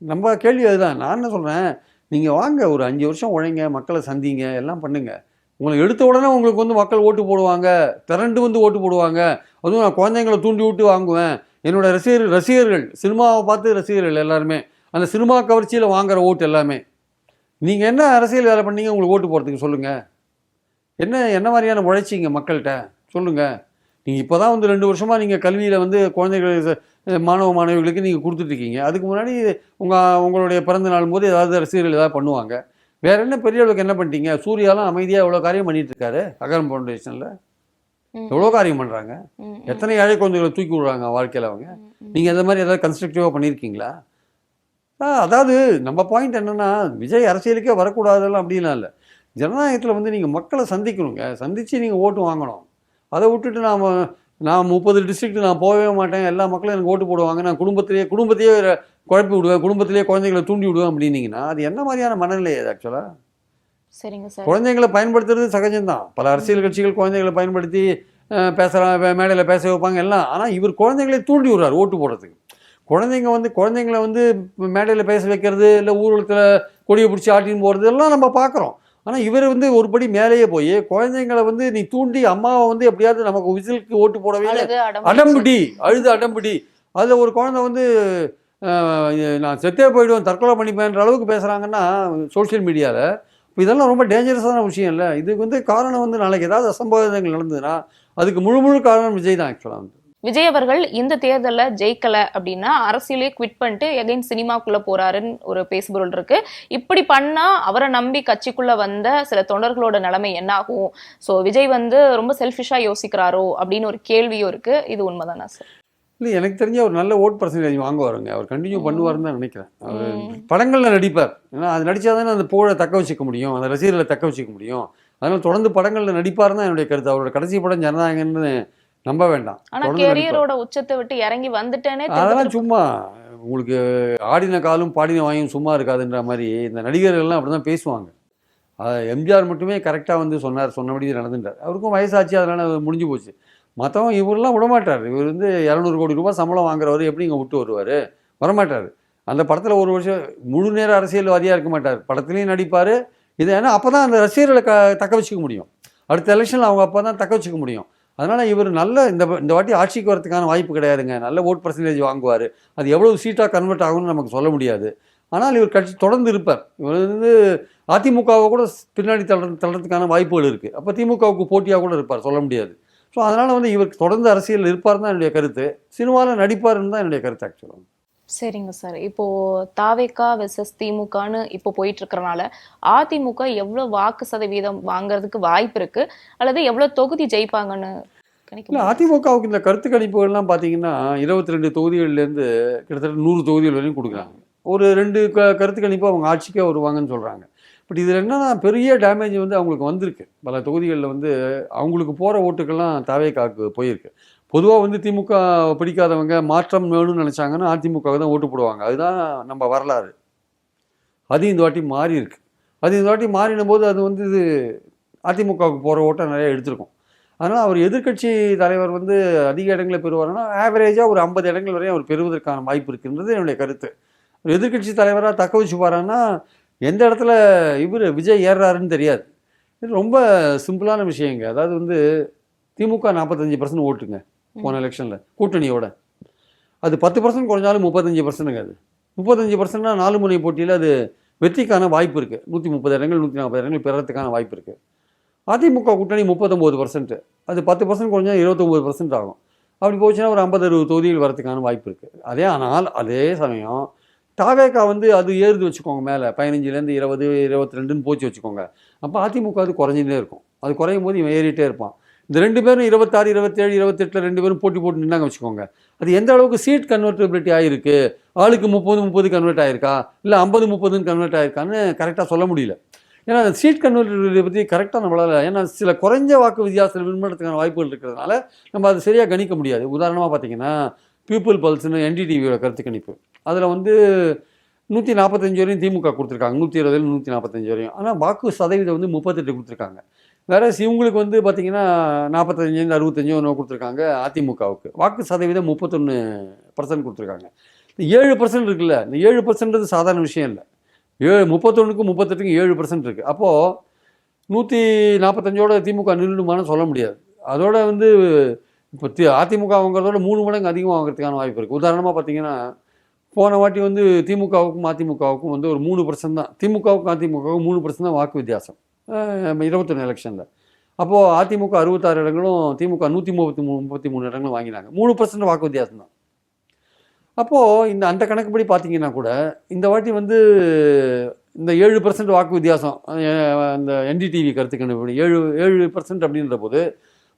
நம்ம கேள்வி அதுதான். நான் என்ன சொல்கிறேன், நீங்கள் வாங்க, ஒரு 5 வருஷம் உழைங்க, மக்களை சந்திங்க, எல்லாம் பண்ணுங்கள். உங்களை எடுத்த உடனே உங்களுக்கு வந்து மக்கள் ஓட்டு போடுவாங்க, திரண்டு வந்து ஓட்டு போடுவாங்க. அதுவும் நான் குழந்தைங்களை தூண்டி விட்டு வாங்குவேன். என்னோடய ரசிகர்கள் சினிமாவை பார்த்து ரசிகர்கள் எல்லாருமே அந்த சினிமா கவர்ச்சியில் வாங்குகிற ஓட்டு எல்லாமே. நீங்கள் என்ன அரசியல் வேலை பண்ணீங்க உங்களுக்கு ஓட்டு போகிறதுக்கு? சொல்லுங்கள். என்ன மாதிரியான உழைச்சிங்க மக்கள்கிட்ட சொல்லுங்கள். நீங்கள் இப்போ தான் வந்து 2 வருஷமாக நீங்கள் கல்வியில் வந்து குழந்தைகள் மாணவிகளுக்கு நீங்கள் கொடுத்துட்ருக்கீங்க. அதுக்கு முன்னாடி உங்களுடைய பிறந்த நாள் போது ஏதாவது ரசிகர்கள் ஏதாவது பண்ணுவாங்க. வேற என்ன பெரிய அளவுக்கு என்ன பண்ணிட்டீங்க? சூர்யாலாம் அமைதியாக எவ்வளோ காரியம் பண்ணிட்டு இருக்காரு. அகரம் ஃபவுண்டேஷனில் எவ்வளோ காரியம் பண்ணுறாங்க. எத்தனை ஏழை குழந்தைகளை தூக்கி விடுறாங்க வாழ்க்கையில் அவங்க. நீங்கள் இந்த மாதிரி ஏதாவது கன்ஸ்ட்ரக்டிவாக பண்ணியிருக்கீங்களா? அதாவது நம்ம பாயிண்ட் என்னென்னா, விஜய் அரசியலுக்கே வரக்கூடாதெல்லாம் அப்படின்லாம் இல்லை. ஜனநாயகத்தில் வந்து நீங்கள் மக்களை சந்திக்கணுங்க. சந்தித்து நீங்கள் ஓட்டு வாங்கணும். அதை விட்டுட்டு நான் 30 டிஸ்ட்ரிக்ட் நான் போகவே மாட்டேன், எல்லா மக்களும் எனக்கு ஓட்டு போடுவாங்க, நான் குடும்பத்தையே குழப்பி விடுவேன், குடும்பத்திலேயே குழந்தைகளை தூண்டி விடுவேன் அப்படின்னீங்கன்னா அது என்ன மாதிரியான மனநிலை? அது ஆக்சுவலாக சரிங்க சார். குழந்தைங்களை பயன்படுத்துறது சகஜம்தான். பல அரசியல் கட்சிகள் குழந்தைகளை பயன்படுத்தி பேசலாம், மேடையில் பேச வைப்பாங்க எல்லாம். ஆனால் இவர் குழந்தைங்களை தூண்டி விடுறார் ஓட்டு போடுறதுக்கு. குழந்தைங்களை வந்து மேடையில் பேச வைக்கிறது, இல்லை ஊர்வலத்தில் கொடியை பிடிச்சி ஆட்டின்னு போகிறது எல்லாம் நம்ம பார்க்குறோம். ஆனால் இவர் வந்து ஒரு படி மேலேயே போய் குழந்தைங்களை வந்து நீ தூண்டி அம்மாவை வந்து எப்படியாவது நமக்கு விசிலுக்கு ஓட்டு போடவே அடம்பிடி. அதில் ஒரு குழந்தை வந்து நான் செத்தே போயிடுவேன், தற்கொலை பண்ணிப்பேன்ற அளவுக்கு பேசுகிறாங்கன்னா சோஷியல் மீடியாவில். இப்போ இதெல்லாம் ரொம்ப டேஞ்சரஸான விஷயம் இல்லை. இதுக்கு வந்து காரணம் வந்து நாளைக்கு ஏதாவது அசம்பாவிதங்கள் நடந்ததுன்னா அதுக்கு முழு காரணம் விஜய் தான். ஆக்சுவலாக வந்து விஜய் அவர்கள் இந்த தேர்தலில் ஜெயிக்கல அப்படின்னா அரசியலே குவிட் பண்ணிட்டு எகைன் சினிமாக்குள்ள போறாருன்னு ஒரு பேசுபொருள் இருக்கு. இப்படி பண்ணா அவரை நம்பி கட்சிக்குள்ள வந்த சில தொண்டர்களோட நிலைமை என்ன ஆகும்? ஸோ விஜய் வந்து ரொம்ப செல்ஃபிஷா யோசிக்கிறாரோ அப்படின்னு ஒரு கேள்வியும் இருக்கு. இது உண்மைதானா சார்? இல்லை, எனக்கு தெரிஞ்ச ஒரு நல்ல ஓட் பர்சன்டேஜ் வாங்குவாருங்க. அவர் கண்டினியூ பண்ணுவாருன்னு தான் நினைக்கிறேன். அவர் படங்களில் நடிப்பார். ஏன்னா அது நடித்தா தானே அந்த புகழை தக்க வச்சுக்க முடியும், அந்த ரசிகர்களை தக்க வச்சுக்க முடியும். அதனால் தொடர்ந்து படங்களில் நடிப்பாருன்னு தான் என்னுடைய கருத்து. அவரோட கடைசி படம் ஜனநாயகன்னு நம்ப வேண்டாம். ஆனா கேரியரோட உச்சத்தை விட்டு இறங்கி வந்துட்டேனே. அதெல்லாம் சும்மா உங்களுக்கு ஆடின காலும் பாடின வாயும் சும்மா இருக்காதுன்ற மாதிரி இந்த நடிகர்கள்லாம் அப்படி தான் பேசுவாங்க. எம்ஜிஆர் மட்டுமே கரெக்டாக வந்து சொன்னபடி நடந்துட்டார். அவருக்கும் வயசாச்சு, அதனால் முடிஞ்சு போச்சு. மற்றவங்க இவரெல்லாம் விடமாட்டார். இவர் வந்து 200 கோடி ரூபாய் சம்பளம் வாங்குறவர் எப்படி இங்கே விட்டு வருவார்? வரமாட்டார். அந்த படத்தில் ஒரு வருஷம் முழு நேர அரசியல்வாதியாக இருக்க மாட்டார், படத்துலேயும் நடிப்பார். இது ஏன்னா அப்போ தான் அந்த ரசிகர்களை தக்க வச்சுக்க முடியும். அடுத்த எலெக்ஷனில் அவங்க அப்போ தான் தக்க வச்சுக்க முடியும். அதனால் இவர் நல்ல இந்த வாட்டி ஆட்சிக்கு வரதுக்கான வாய்ப்பு கிடையாதுங்க. நல்ல ஓட் பர்சன்டேஜ் வாங்குவார். அது எவ்வளவு சீட்டாக கன்வெர்ட் ஆகும்னு நமக்கு சொல்ல முடியாது. ஆனால் இவர் கட்சி தொடர்ந்து இருப்பார். இவர் வந்து அதிமுகவை கூட பின்னாடி தள்ளுறதுக்கான வாய்ப்புகள் இருக்குது. அப்போ திமுகவுக்கு போட்டியாக கூட இருப்பார், சொல்ல முடியாது. ஸோ அதனால் வந்து இவர் தொடர்ந்து அரசியல் இருப்பார் தான் என்னுடைய கருத்து. சினிமாவில் நடிப்பார்னு தான் என்னுடைய கருத்து ஆக்சுவலாக. சரிங்க சார். இப்போ தாவேகா வெர்சஸ் திமுகன்னு இப்போ போயிட்டு இருக்கறனால அதிமுக எவ்வளவு வாக்கு சதவீதம் வாங்குறதுக்கு வாய்ப்பு இருக்கு, அல்லது எவ்வளவு தொகுதி ஜெயிப்பாங்கன்னு கணிக்க இல்லை, அதிமுகவுக்கு இந்த கருத்து கணிப்புகள்லாம் பார்த்தீங்கன்னா 22 தொகுதிகள்லேருந்து கிட்டத்தட்ட 100 தொகுதிகள் வரையும் கொடுக்குறாங்க. ஒரு 2 கருத்து கணிப்பு அவங்க ஆட்சிக்கே வருவாங்கன்னு சொல்கிறாங்க. பட் இதில் என்னன்னா பெரிய டேமேஜ் வந்து அவங்களுக்கு வந்திருக்கு. பல தொகுதிகளில் வந்து அவங்களுக்கு போகிற ஓட்டுக்கெல்லாம் தாவேகாவுக்கு போயிருக்கு. பொதுவாக வந்து திமுக பிடிக்காதவங்க மாற்றம் வேணும்னு நினச்சாங்கன்னா அதிமுகவை தான் ஓட்டு போடுவாங்க. அதுதான் நம்ம வரலாறு. அது இந்த வாட்டி மாறி இருக்கு. அது இந்த வாட்டி மாறின போது அது வந்து இது அதிமுகவுக்கு போகிற ஓட்டை நிறைய எடுத்திருக்கும். அதனால் அவர் எதிர்க்கட்சி தலைவர் வந்து அதிக இடங்களை பெறுவார்னா ஆவரேஜாக ஒரு 50 இடங்கள் வரையும் அவர் பெறுவதற்கான வாய்ப்பு இருக்குன்றது என்னுடைய கருத்து. ஒரு எதிர்க்கட்சி தலைவராக தக்க வச்சுப்பாரான்னா எந்த இடத்துல இவர் விஜய் ஏறுறாருன்னு தெரியாது. இது ரொம்ப சிம்பிளான விஷயங்க. அதாவது வந்து திமுக 45% ஓட்டுங்க போன எலெக்ஷனில் கூட்டணியோட. அது 10% குறைஞ்சாலும் 35%ங்க. அது 35%னா 4 முனை போட்டியில் அது வெற்றிக்கான வாய்ப்பு இருக்குது. 130 இடங்கள் 140 இடங்கள் பெறத்துக்கான வாய்ப்பு இருக்குது. அதிமுக கூட்டணி 39%. அது 10% குறைஞ்சா 29% ஆகும். அப்படி போச்சுன்னா ஒரு 50-60 தொகுதிகள் வரதுக்கான வாய்ப்பு இருக்குது. ஆனால் அதே சமயம் தாவேகா வந்து அது ஏறுது வச்சுக்கோங்க, மேலே 15லேருந்து 20 22ன்னு போச்சு வச்சுக்கோங்க. அப்போ அதிமுக அது குறைஞ்சிட்டே இருக்கும். அது குறையும் போது இவன் ஏறிட்டே இருப்பான். இந்த 2 பேரும் 26 27 28ல் 2 பேரும் போட்டி போட்டு நின்னாங்க வச்சுக்கோங்க. அது எந்த அளவுக்கு சீட் கன்வெர்டபிலிட்டி ஆகிருக்கு, ஆளுக்கு 30 கன்வெர்ட் ஆகிருக்கா, இல்லை 50-30ன்னு கன்வெர்ட் ஆகிருக்கான்னு கரெக்டாக சொல்ல முடியல. ஏன்னா அந்த சீட் கன்வெர்டபிலிட்டி பற்றி கரெக்டாக நம்மளால், ஏன்னா சில குறைஞ்ச வாக்கு வித்தியாசத்தில் வின் பண்ணுறதுக்கான வாய்ப்புகள் இருக்கிறதுனால நம்ம அதை சரியாக கணிக்க முடியாது. உதாரணமாக பார்த்தீங்கன்னா பீப்புள் பல்ஸ்னு NDTVயோட கருத்து கணிப்பு, அதில் வந்து 145 வரையும் திமுக கொடுத்துருக்காங்க, 120 145 வரையும். ஆனால் வாக்கு சதவீதம் வந்து 38 கொடுத்துருக்காங்க. வேற இவங்களுக்கு வந்து பார்த்தீங்கன்னா 45 65 ஒன்று கொடுத்துருக்காங்க. அதிமுகவுக்கு வாக்கு சதவீதம் 31% கொடுத்துருக்காங்க. இந்த 7% இருக்குல்ல, இந்த 7%ன்றது சாதாரண விஷயம் இல்லை. 31க்கும் 38க்கும் 7% இருக்குது. அப்போது 145ஓட திமுக நின்றுடுமான்னு சொல்ல முடியாது. அதோட வந்து இப்போ அதிமுக வாங்குறதோட 3 மடங்கு அதிகமாக வாங்குறதுக்கான வாய்ப்பு இருக்குது. உதாரணமாக பார்த்தீங்கன்னா போன வாட்டி வந்து திமுகவுக்கும் அதிமுகவுக்கும் வந்து ஒரு 3% தான், திமுகவுக்கும் அதிமுகவுக்கும் 3% தான் வாக்கு வித்தியாசம் 21 எலெக்ஷனில். அப்போது அதிமுக 66 இடங்களும் திமுக 133 இடங்களும் வாங்கினாங்க. 3% வாக்கு வித்தியாசம் தான். அப்போது அந்த கணக்குப்படி பார்த்தீங்கன்னா கூட இந்த வாட்டி வந்து இந்த 7% வாக்கு வித்தியாசம், அந்த NDTV கருத்து கணிப்புப்படி 7% அப்படின்ற போது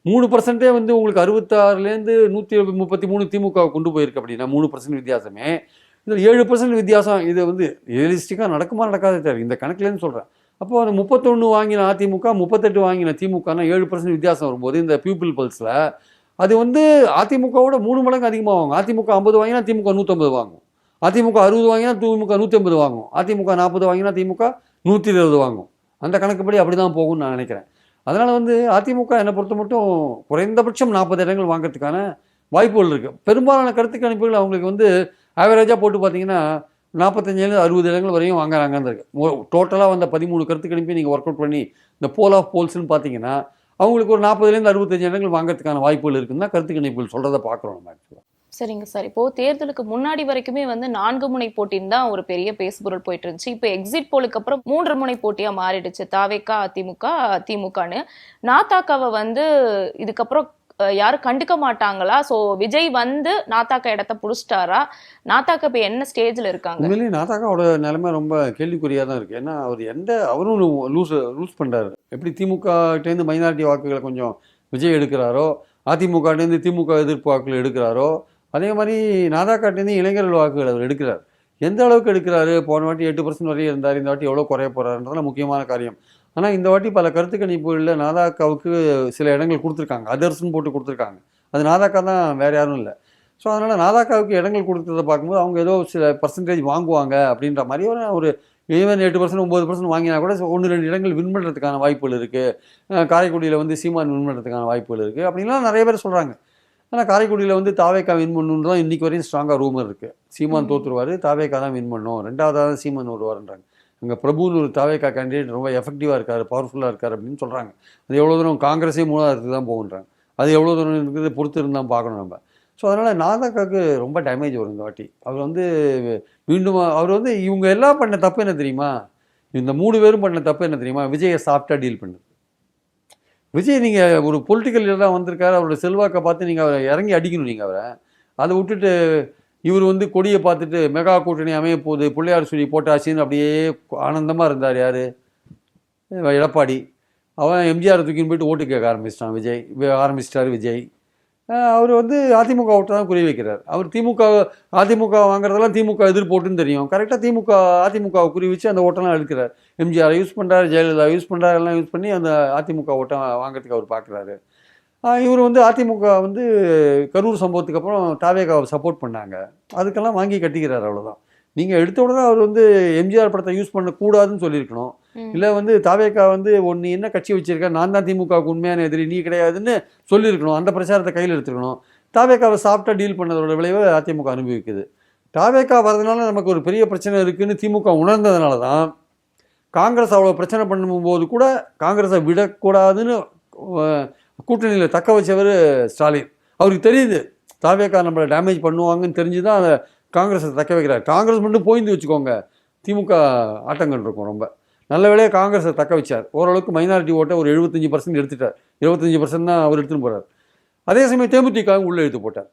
3% வந்து உங்களுக்கு 66லேருந்து 133 திமுக கொண்டு போயிருக்கு. அப்படின்னா 3% வித்தியாசமே. இதில் 7% வித்தியாசம், இது வந்து ரியலிஸ்டிக்காக நடக்குமா நடக்காதே தெரியும், இந்த கணக்குலேருந்து சொல்கிறேன். அப்போது அந்த 31 வாங்கின அதிமுக 38 வாங்கின திமுகனா 7% வித்தியாசம் வரும்போது இந்த பீப்புள் பல்ஸில் அது வந்து அதிமுகவோட 3 மடங்கு அதிகமாக வாங்கும். அதிமுக 50 வாங்கினா திமுக 150 வாங்கும். அதிமுக 60 வாங்கினா திமுக 150 வாங்கும். அதிமுக 40 வாங்கினா திமுக 120 வாங்கும். அந்த கணக்குப்படி அப்படி தான் போகும்னு நான் நினைக்கிறேன். அதனால் வந்து அதிமுக என்னை பொறுத்த மட்டும் குறைந்தபட்சம் 40 இடங்கள் வாங்கிறதுக்கான வாய்ப்புகள் இருக்குது. பெரும்பாலான கருத்து கணிப்புகள் அவங்களுக்கு வந்து ஆவரேஜாக போட்டு பார்த்தீங்கன்னா 45-60 இடங்கள் வரையும் வாங்குறாங்கன்னு இருக்குது. டோட்டலாக வந்த 13 கருத்து கணிப்பையும் நீங்கள் ஒர்க் அவுட் பண்ணி இந்த போல் ஆஃப் போல்ஸ்ன்னு பார்த்தீங்கன்னா அவங்களுக்கு ஒரு 40லேருந்து 65 இடங்கள் வாங்கிறதுக்கான வாய்ப்புகள் இருக்குன்னு தான் கருத்து கணிப்புகள் சொல்கிறத பார்க்குறோம் நம்ம ஆக்சுவலாக. சரிங்க சார். இப்போ தேர்தலுக்கு முன்னாடி வரைக்குமே வந்து 4 முனை போட்டின்னு தான் ஒரு பெரிய பேசுபொருள் போயிட்டு இருந்துச்சு. இப்போ எக்ஸிட் போலுக்கு அப்புறம் 3 முனை போட்டியா மாறிடுச்சு, தாவேகா அதிமுக திமுகன்னு. நாத்தாக்காவை வந்து இதுக்கப்புறம் யாரும் கண்டுக்க மாட்டாங்களா? ஸோ விஜய் வந்து நாத்தாக்கா இடத்த புடிச்சிட்டாரா? நாத்தாக்கா இப்போ என்ன ஸ்டேஜில் இருக்காங்க? உண்மையிலேயே நாத்தாக்காவோட நிலைமை ரொம்ப கேள்விக்குறியாக தான் இருக்குது. ஏன்னா அவரும் லூஸ் பண்ணுறாரு. எப்படி திமுகட்டேருந்து மைனாரிட்டி வாக்குகளை கொஞ்சம் விஜய் எடுக்கிறாரோ, அதிமுகட்டேருந்து திமுக எதிர்ப்பு வாக்குகள் எடுக்கிறாரோ, அதே மாதிரி நாதாக்காட்டேருந்து இளைஞர்கள் வாக்குகள் அவர் எடுக்கிறார். எந்த அளவுக்கு எடுக்கிறாரு? போன வாட்டி 8% வரையும் இருந்தார், இந்த வாட்டி எவ்வளோ குறைய போகிறாருன்றதுலாம் முக்கியமான காரியம். ஆனால் இந்த வாட்டி பல கருத்து கணிப்புகளில் நாதாக்காவுக்கு சில இடங்கள் கொடுத்துருக்காங்க, அதர்ஸ்ன்னு போட்டு கொடுத்துருக்காங்க. அது நாதாக்கா தான், வேறு யாரும் இல்லை. ஸோ அதனால் நாதாக்காவுக்கு இடங்கள் கொடுத்ததை பார்க்கும்போது அவங்க ஏதோ சில பர்சன்டேஜ் வாங்குவாங்க அப்படின்ற மாதிரி ஒரு ஈவன் 8% 9% வாங்கினா கூட 1-2 இடங்கள் வின் பண்ணுறதுக்கான வாய்ப்புகள் இருக்குது. காரைக்குடியில் வந்து சீமான் வின் பண்ணுறதுக்கான வாய்ப்புகள் இருக்குது அப்படின்லாம் நிறைய பேர் சொல்கிறாங்க. ஆனால் காரைக்குடியில் வந்து தாவேக்கா வின் பண்ணணுன்னு தான் இன்றைக்கி வரையும் ஸ்ட்ராங்காக ரூமர் இருக்குது. சீமான் தோற்றுருவார், தாவேக்கா தான் வின் பண்ணணும், 2வது சீமான் வருவார்ன்றாங்க. அங்கே பிரபுன்னு ஒரு தாவேக்கா கேண்டிடேட் ரொம்ப எஃபெக்டிவாக இருக்கார், பவர்ஃபுல்லாக இருக்கார் அப்படின்னு சொல்கிறாங்க. அது எவ்வளோ தூரம் காங்கிரஸே 3வது தான் போகுன்றாங்க. அது எவ்வளோ தூரம் இருக்குது பொறுத்து இருந்தால் பார்க்கணும் நம்ம. ஸோ அதனால் நாதாக்காவுக்கு ரொம்ப டேமேஜ் வரும் இந்த வாட்டி. அவர் வந்து மீண்டும் அவர் வந்து இவங்க எல்லாம் பண்ண தப்பு என்ன தெரியுமா, இந்த 3 பேரும் பண்ண தப்பு என்ன தெரியுமா, விஜயை சாஃப்டாக டீல் பண்ணுது. விஜய் நீங்கள் ஒரு பொலிட்டிக்கல் லீடராக வந்திருக்காரு, அவரோட செல்வாக்கை பார்த்து நீங்கள் அவரை இறங்கி அடிக்கணும். நீங்கள் அவரை அதை விட்டுட்டு இவர் வந்து கொடியை பார்த்துட்டு மெகா கூட்டணி அமைய போகுது, பிள்ளையார் சொல்லி போட்டாச்சின்னு அப்படியே ஆனந்தமாக இருந்தார். யார்? எடப்பாடி. அவன் எம்ஜிஆர் தூக்கின்னு போயிட்டு ஓட்டு கேட்க ஆரம்பிச்சிட்டார் விஜய். அவர் வந்து அதிமுக ஓட்டை தான் குறி வைக்கிறார். அவர் அதிமுக வாங்குறதெல்லாம் திமுக எதிர்போட்டுன்னு தெரியும். கரெக்டாக அதிமுகவை குறி வச்சு அந்த ஓட்டெல்லாம் எடுக்கிறார். எம்ஜிஆர் யூஸ் பண்ணுறாரு, ஜெயலலிதா யூஸ் பண்ணுறாரு, எல்லாம் யூஸ் பண்ணி அந்த அதிமுக ஓட்டை வாங்கிறதுக்கு அவர் பார்க்குறாரு. இவர் வந்து அதிமுக வந்து கரூர் சம்பவத்துக்கு அப்புறம் தாவேகாவை சப்போர்ட் பண்ணாங்க, அதுக்கெல்லாம் வாங்கி கட்டிக்கிறார். அவ்வளோதான். நீங்கள் எடுத்த உடனே அவர் வந்து எம்ஜிஆர் படத்தை யூஸ் பண்ணக்கூடாதுன்னு சொல்லியிருக்கணும். இல்லை வந்து தாவேகா வந்து நீ என்ன கட்சி வச்சிருக்க, நான் தான் திமுகவுக்கு உண்மையான எதிரி, நீ கிடையாதுன்னு சொல்லியிருக்கணும். அந்த பிரச்சாரத்தை கையில் எடுத்துக்கணும். தாவேகாவை சாஃப்டாக டீல் பண்ணதோட விளைவை அதிமுக அனுபவிக்குது. தாவேகா வரதுனால நமக்கு ஒரு பெரிய பிரச்சனை இருக்குதுன்னு திமுக உணர்ந்ததுனால தான் காங்கிரஸ் அவ்வளோ பிரச்சனை பண்ணும்போது கூட காங்கிரஸை விடக்கூடாதுன்னு கூட்டணியில் தக்க வச்சவர் ஸ்டாலின். அவருக்கு தெரியுது தாவேகா நம்மளை டேமேஜ் பண்ணுவாங்கன்னு தெரிஞ்சு தான் அதை காங்கிரஸை தக்க வைக்கிறார். காங்கிரஸ் மட்டும் போயிருந்து வச்சுக்கோங்க, திமுக ஆட்டங்கள் இருக்கும். ரொம்ப நல்ல வேளையாக காங்கிரஸை தக்க வச்சார். ஓரளவுக்கு மைனாரிட்டி ஓட்டை ஒரு 75% எடுத்துட்டார். 25% தான் அவர் எடுத்துன்னு போகிறார். அதே சமயம் தேமுதிகவும் உள்ளே எடுத்து போட்டார்.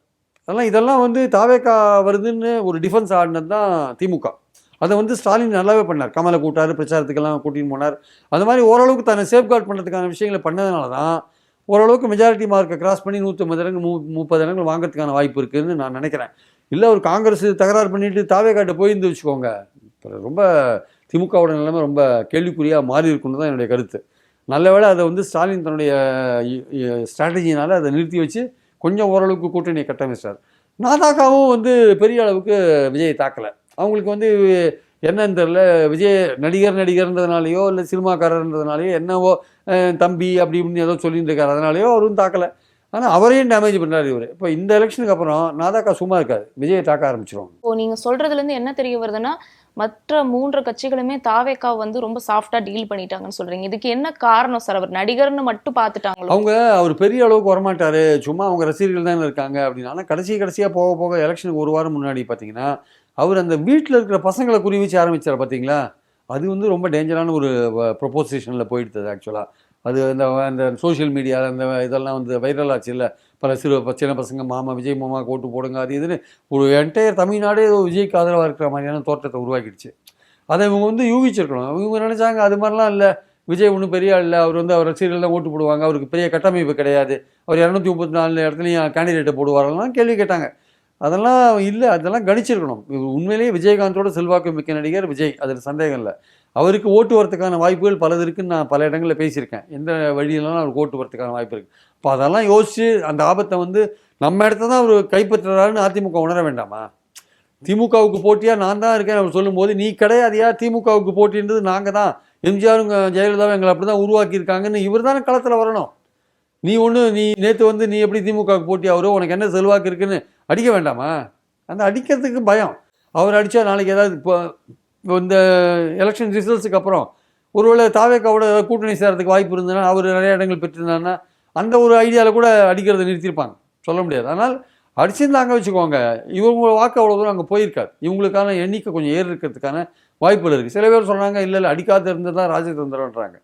இதெல்லாம் வந்து தாவேகா வருதுன்னு ஒரு டிஃபென்ஸ் ஆடினது தான் திமுக. அதை வந்து ஸ்டாலின் நல்லாவே பண்ணார். கமலை கூட்டார், பிரச்சாரத்துக்கெல்லாம் கூட்டின்னு போனார். அது மாதிரி ஓரளவுக்கு தன்னை சேஃப்கார்ட் பண்ணுறதுக்கான விஷயங்களை பண்ணதுனால தான் ஓரளவுக்கு மெஜாரிட்டி மார்க்கை கிராஸ் பண்ணி 150 இடங்கள் 30 இடங்கள் வாங்கிறதுக்கான வாய்ப்பு இருக்குதுன்னு நான் நினைக்கிறேன். இல்லை ஒரு காங்கிரஸ் தகராறு பண்ணிட்டு தாவேகாட்ட போயிருந்து வச்சுக்கோங்க, ரொம்ப திமுகவோட நிலைமை ரொம்ப கேள்விக்குறியாக மாறி இருக்குன்னு தான் என்னுடைய கருத்து. நல்ல வேளை அதை வந்து ஸ்டாலின் தன்னுடைய ஸ்ட்ராட்டஜினால் அதை நிறுத்தி வச்சு கொஞ்சம் ஓரளவுக்கு கூட்டணியை கட்டமைச்சார். நாதாக்காவும் வந்து பெரிய அளவுக்கு விஜயை தாக்கலை. அவங்களுக்கு வந்து என்னன்னு தெரில, விஜய் நடிகர்ன்றதுனாலையோ இல்லை சினிமாக்காரர்ன்றதுனாலையோ என்னவோ தம்பி அப்படி இப்படின்னு ஏதோ சொல்லிட்டு இருக்காரு, அதனாலையோ அவரும் தாக்கலை. ஆனால் அவரையும் டேமேஜ் பண்ணுறாரு இவர். இப்போ இந்த எலெக்ஷனுக்கு அப்புறம் நாதாக்கா சும்மா இருக்காது, விஜயை தாக்க ஆரம்பிச்சிருவாங்க. இப்போ நீங்கள் சொல்கிறதுலேருந்து என்ன தெரிய வருதுன்னா, மற்ற 3 கட்சிகளுமே தாவேக்கா வந்து ரொம்ப சாஃப்டாக டீல் பண்ணிட்டாங்கன்னு சொல்கிறீங்க. இதுக்கு என்ன காரணம் சார்? அவர் நடிகர்னு மட்டும் பார்த்துட்டாங்களோ? அவர் பெரிய அளவுக்கு வரமாட்டார், சும்மா அவங்க ரசிகர்கள் தான் இருக்காங்க அப்படின்னா. ஆனால் கடைசியாக போக போக எலெக்ஷனுக்கு ஒரு வாரம் முன்னாடி பார்த்தீங்கன்னா அவர் அந்த வீட்டில் இருக்கிற பசங்களை குறி வச்சு ஆரம்பித்தார் பார்த்தீங்களா. அது வந்து ரொம்ப டேஞ்சரான ஒரு ப்ரொபோசிஷனில் போயிடுது ஆக்சுவலாக. அது அந்த சோஷியல் மீடியாவில் அந்த இதெல்லாம் வந்து வைரல் ஆச்சு இல்லை, பல சின்ன பசங்க விஜய் மாமா ஓட்டு போடுங்க அது இதுன்னு ஒரு என்டையர் தமிழ்நாடே விஜய்க்கு ஆதரவாக இருக்கிற மாதிரியான தோற்றத்தை உருவாக்கிடுச்சு. அதை இவங்க வந்து யூகிச்சிருக்கணும். இவங்க நினச்சாங்க அது மாதிரிலாம் இல்லை, விஜய் ஒன்றும் பெரிய ஆள் இல்லை, அவர் வந்து அவர் ரசிகர்கள் தான் ஓட்டு போடுவாங்க, அவருக்கு பெரிய கட்டமைப்பு கிடையாது, அவர் 234 இடத்துலையும் கேண்டிடேட்டை போடுவாரெல்லாம் கேள்வி கேட்டாங்க. அதெல்லாம் இல்லை, அதெல்லாம் கணிச்சிருக்கணும். உண்மையிலேயே விஜயகாந்தோட செல்வாக்கு மிக்க நடிகர் விஜய், அதில் சந்தேகம் இல்லை. அவருக்கு ஓட்டு வரத்துக்கான வாய்ப்புகள் பலது இருக்குன்னு நான் பல இடங்களில் பேசியிருக்கேன். எந்த வழியிலலாம் அவருக்கு ஓட்டு வரத்துக்கான வாய்ப்பு இருக்குது. இப்போ அதெல்லாம் யோசித்து அந்த ஆபத்தை வந்து நம்ம இடத்த தான் அவர் கைப்பற்றுறாருன்னு அதிமுக உணர வேண்டாமா? திமுகவுக்கு போட்டியாக நான் தான் இருக்கேன் அவர் சொல்லும்போது, நீ கிடையாதியா, திமுகவுக்கு போட்டின்றது நாங்கள் தான், எம்ஜிஆரும் ஜெயலலிதாவும் எங்களை அப்படி தான் உருவாக்கியிருக்காங்கன்னு இவர் தானே களத்தில் வரணும். நீ நேற்று வந்து நீ எப்படி திமுகவுக்கு போட்டி அவரோ, உனக்கு என்ன செல்வாக்கு இருக்குன்னு அடிக்க வேண்டாமா? அந்த அடிக்கிறதுக்கு பயம். அவர் அடித்தா நாளைக்கு ஏதாவது இப்போ இந்த எலெக்ஷன் ரிசல்ட்ஸுக்கு அப்புறம் ஒருவேளை தாவேக்காவோட கூட்டணி சேரத்துக்கு வாய்ப்பு இருந்ததுன்னா, அவர் நிறைய இடங்கள் பெற்றிருந்தாருன்னா அந்த ஒரு ஐடியாவில் கூட அடிக்கிறத நிறுத்தியிருப்பாங்க, சொல்ல முடியாது. ஆனால் அடிச்சிருந்தாங்க வச்சுக்கோங்க, இவங்க வாக்கு அவ்வளோ தூரம் அங்கே போயிருக்காது. இவங்களுக்கான எண்ணிக்கை கொஞ்சம் ஏறி இருக்கிறதுக்கான வாய்ப்புகள் இருக்குது. சில பேர் சொன்னாங்க இல்லை அடிக்காத இருந்தது தான் ராஜதந்திரன்றாங்க.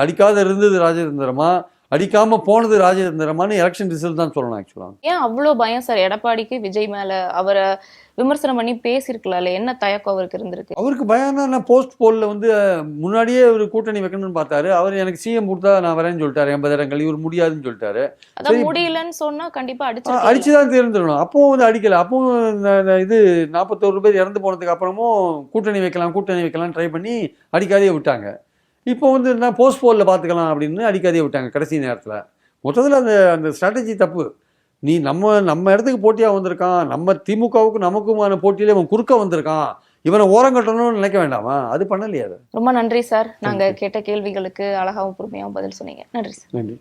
அடிக்காத இருந்தது ராஜதந்திரமா, அடிக்காம போனது ராஜதந்திரமான எலெக்ஷன் ரிசல்ட் தான் சொல்லணும் ஆக்சுவலாக. ஏன் அவ்வளோ பயம் சார் எடப்பாடிக்கு விஜய் மேலே? அவரை விமர்சனம் பண்ணி பேசியிருக்கலாம்ல, என்ன தயக்கம் அவருக்கு இருந்திருக்கு? அவருக்கு பயம் தான். போஸ்ட் போலில் வந்து முன்னாடியே ஒரு கூட்டணி வைக்கணும்னு பார்த்தாரு. அவர் எனக்கு சிஎம் கொடுத்தா நான் வரேன்னு சொல்லிட்டாரு 80 இடங்கள், இவர் முடியாதுன்னு சொல்லிட்டாரு. அதான் முடியலன்னு சொன்னா கண்டிப்பா அடிச்சுதான் தேர்ந்துடணும். அப்பவும் வந்து அடிக்கல. அப்பவும் இது 41 பேர் இறந்து போனதுக்கு அப்புறமும் கூட்டணி வைக்கலாம் ட்ரை பண்ணி அடிக்காதே விட்டாங்க. இப்போ வந்து நான் போஸ்ட் போலில் பார்த்துக்கலாம் அப்படின்னு அடிக்காதே விட்டாங்க கடைசி நேரத்தில். மொத்தத்தில் அந்த ஸ்ட்ராட்டஜி தப்பு. நீ நம்ம இடத்துக்கு போட்டியாக வந்திருக்கான், நம்ம திமுகவுக்கு நமக்குமான போட்டியிலே அவன் குறுக்க வந்திருக்கான், இவனை ஓரம் கட்டணும்னு நினைக்க வேண்டாமா? அது பண்ணலையே. அது ரொம்ப நன்றி சார். நாங்கள் கேட்ட கேள்விகளுக்கு அழகாகவும் பொறுமையாகவும் பதில் சொன்னீங்க. நன்றி சார். நன்றி.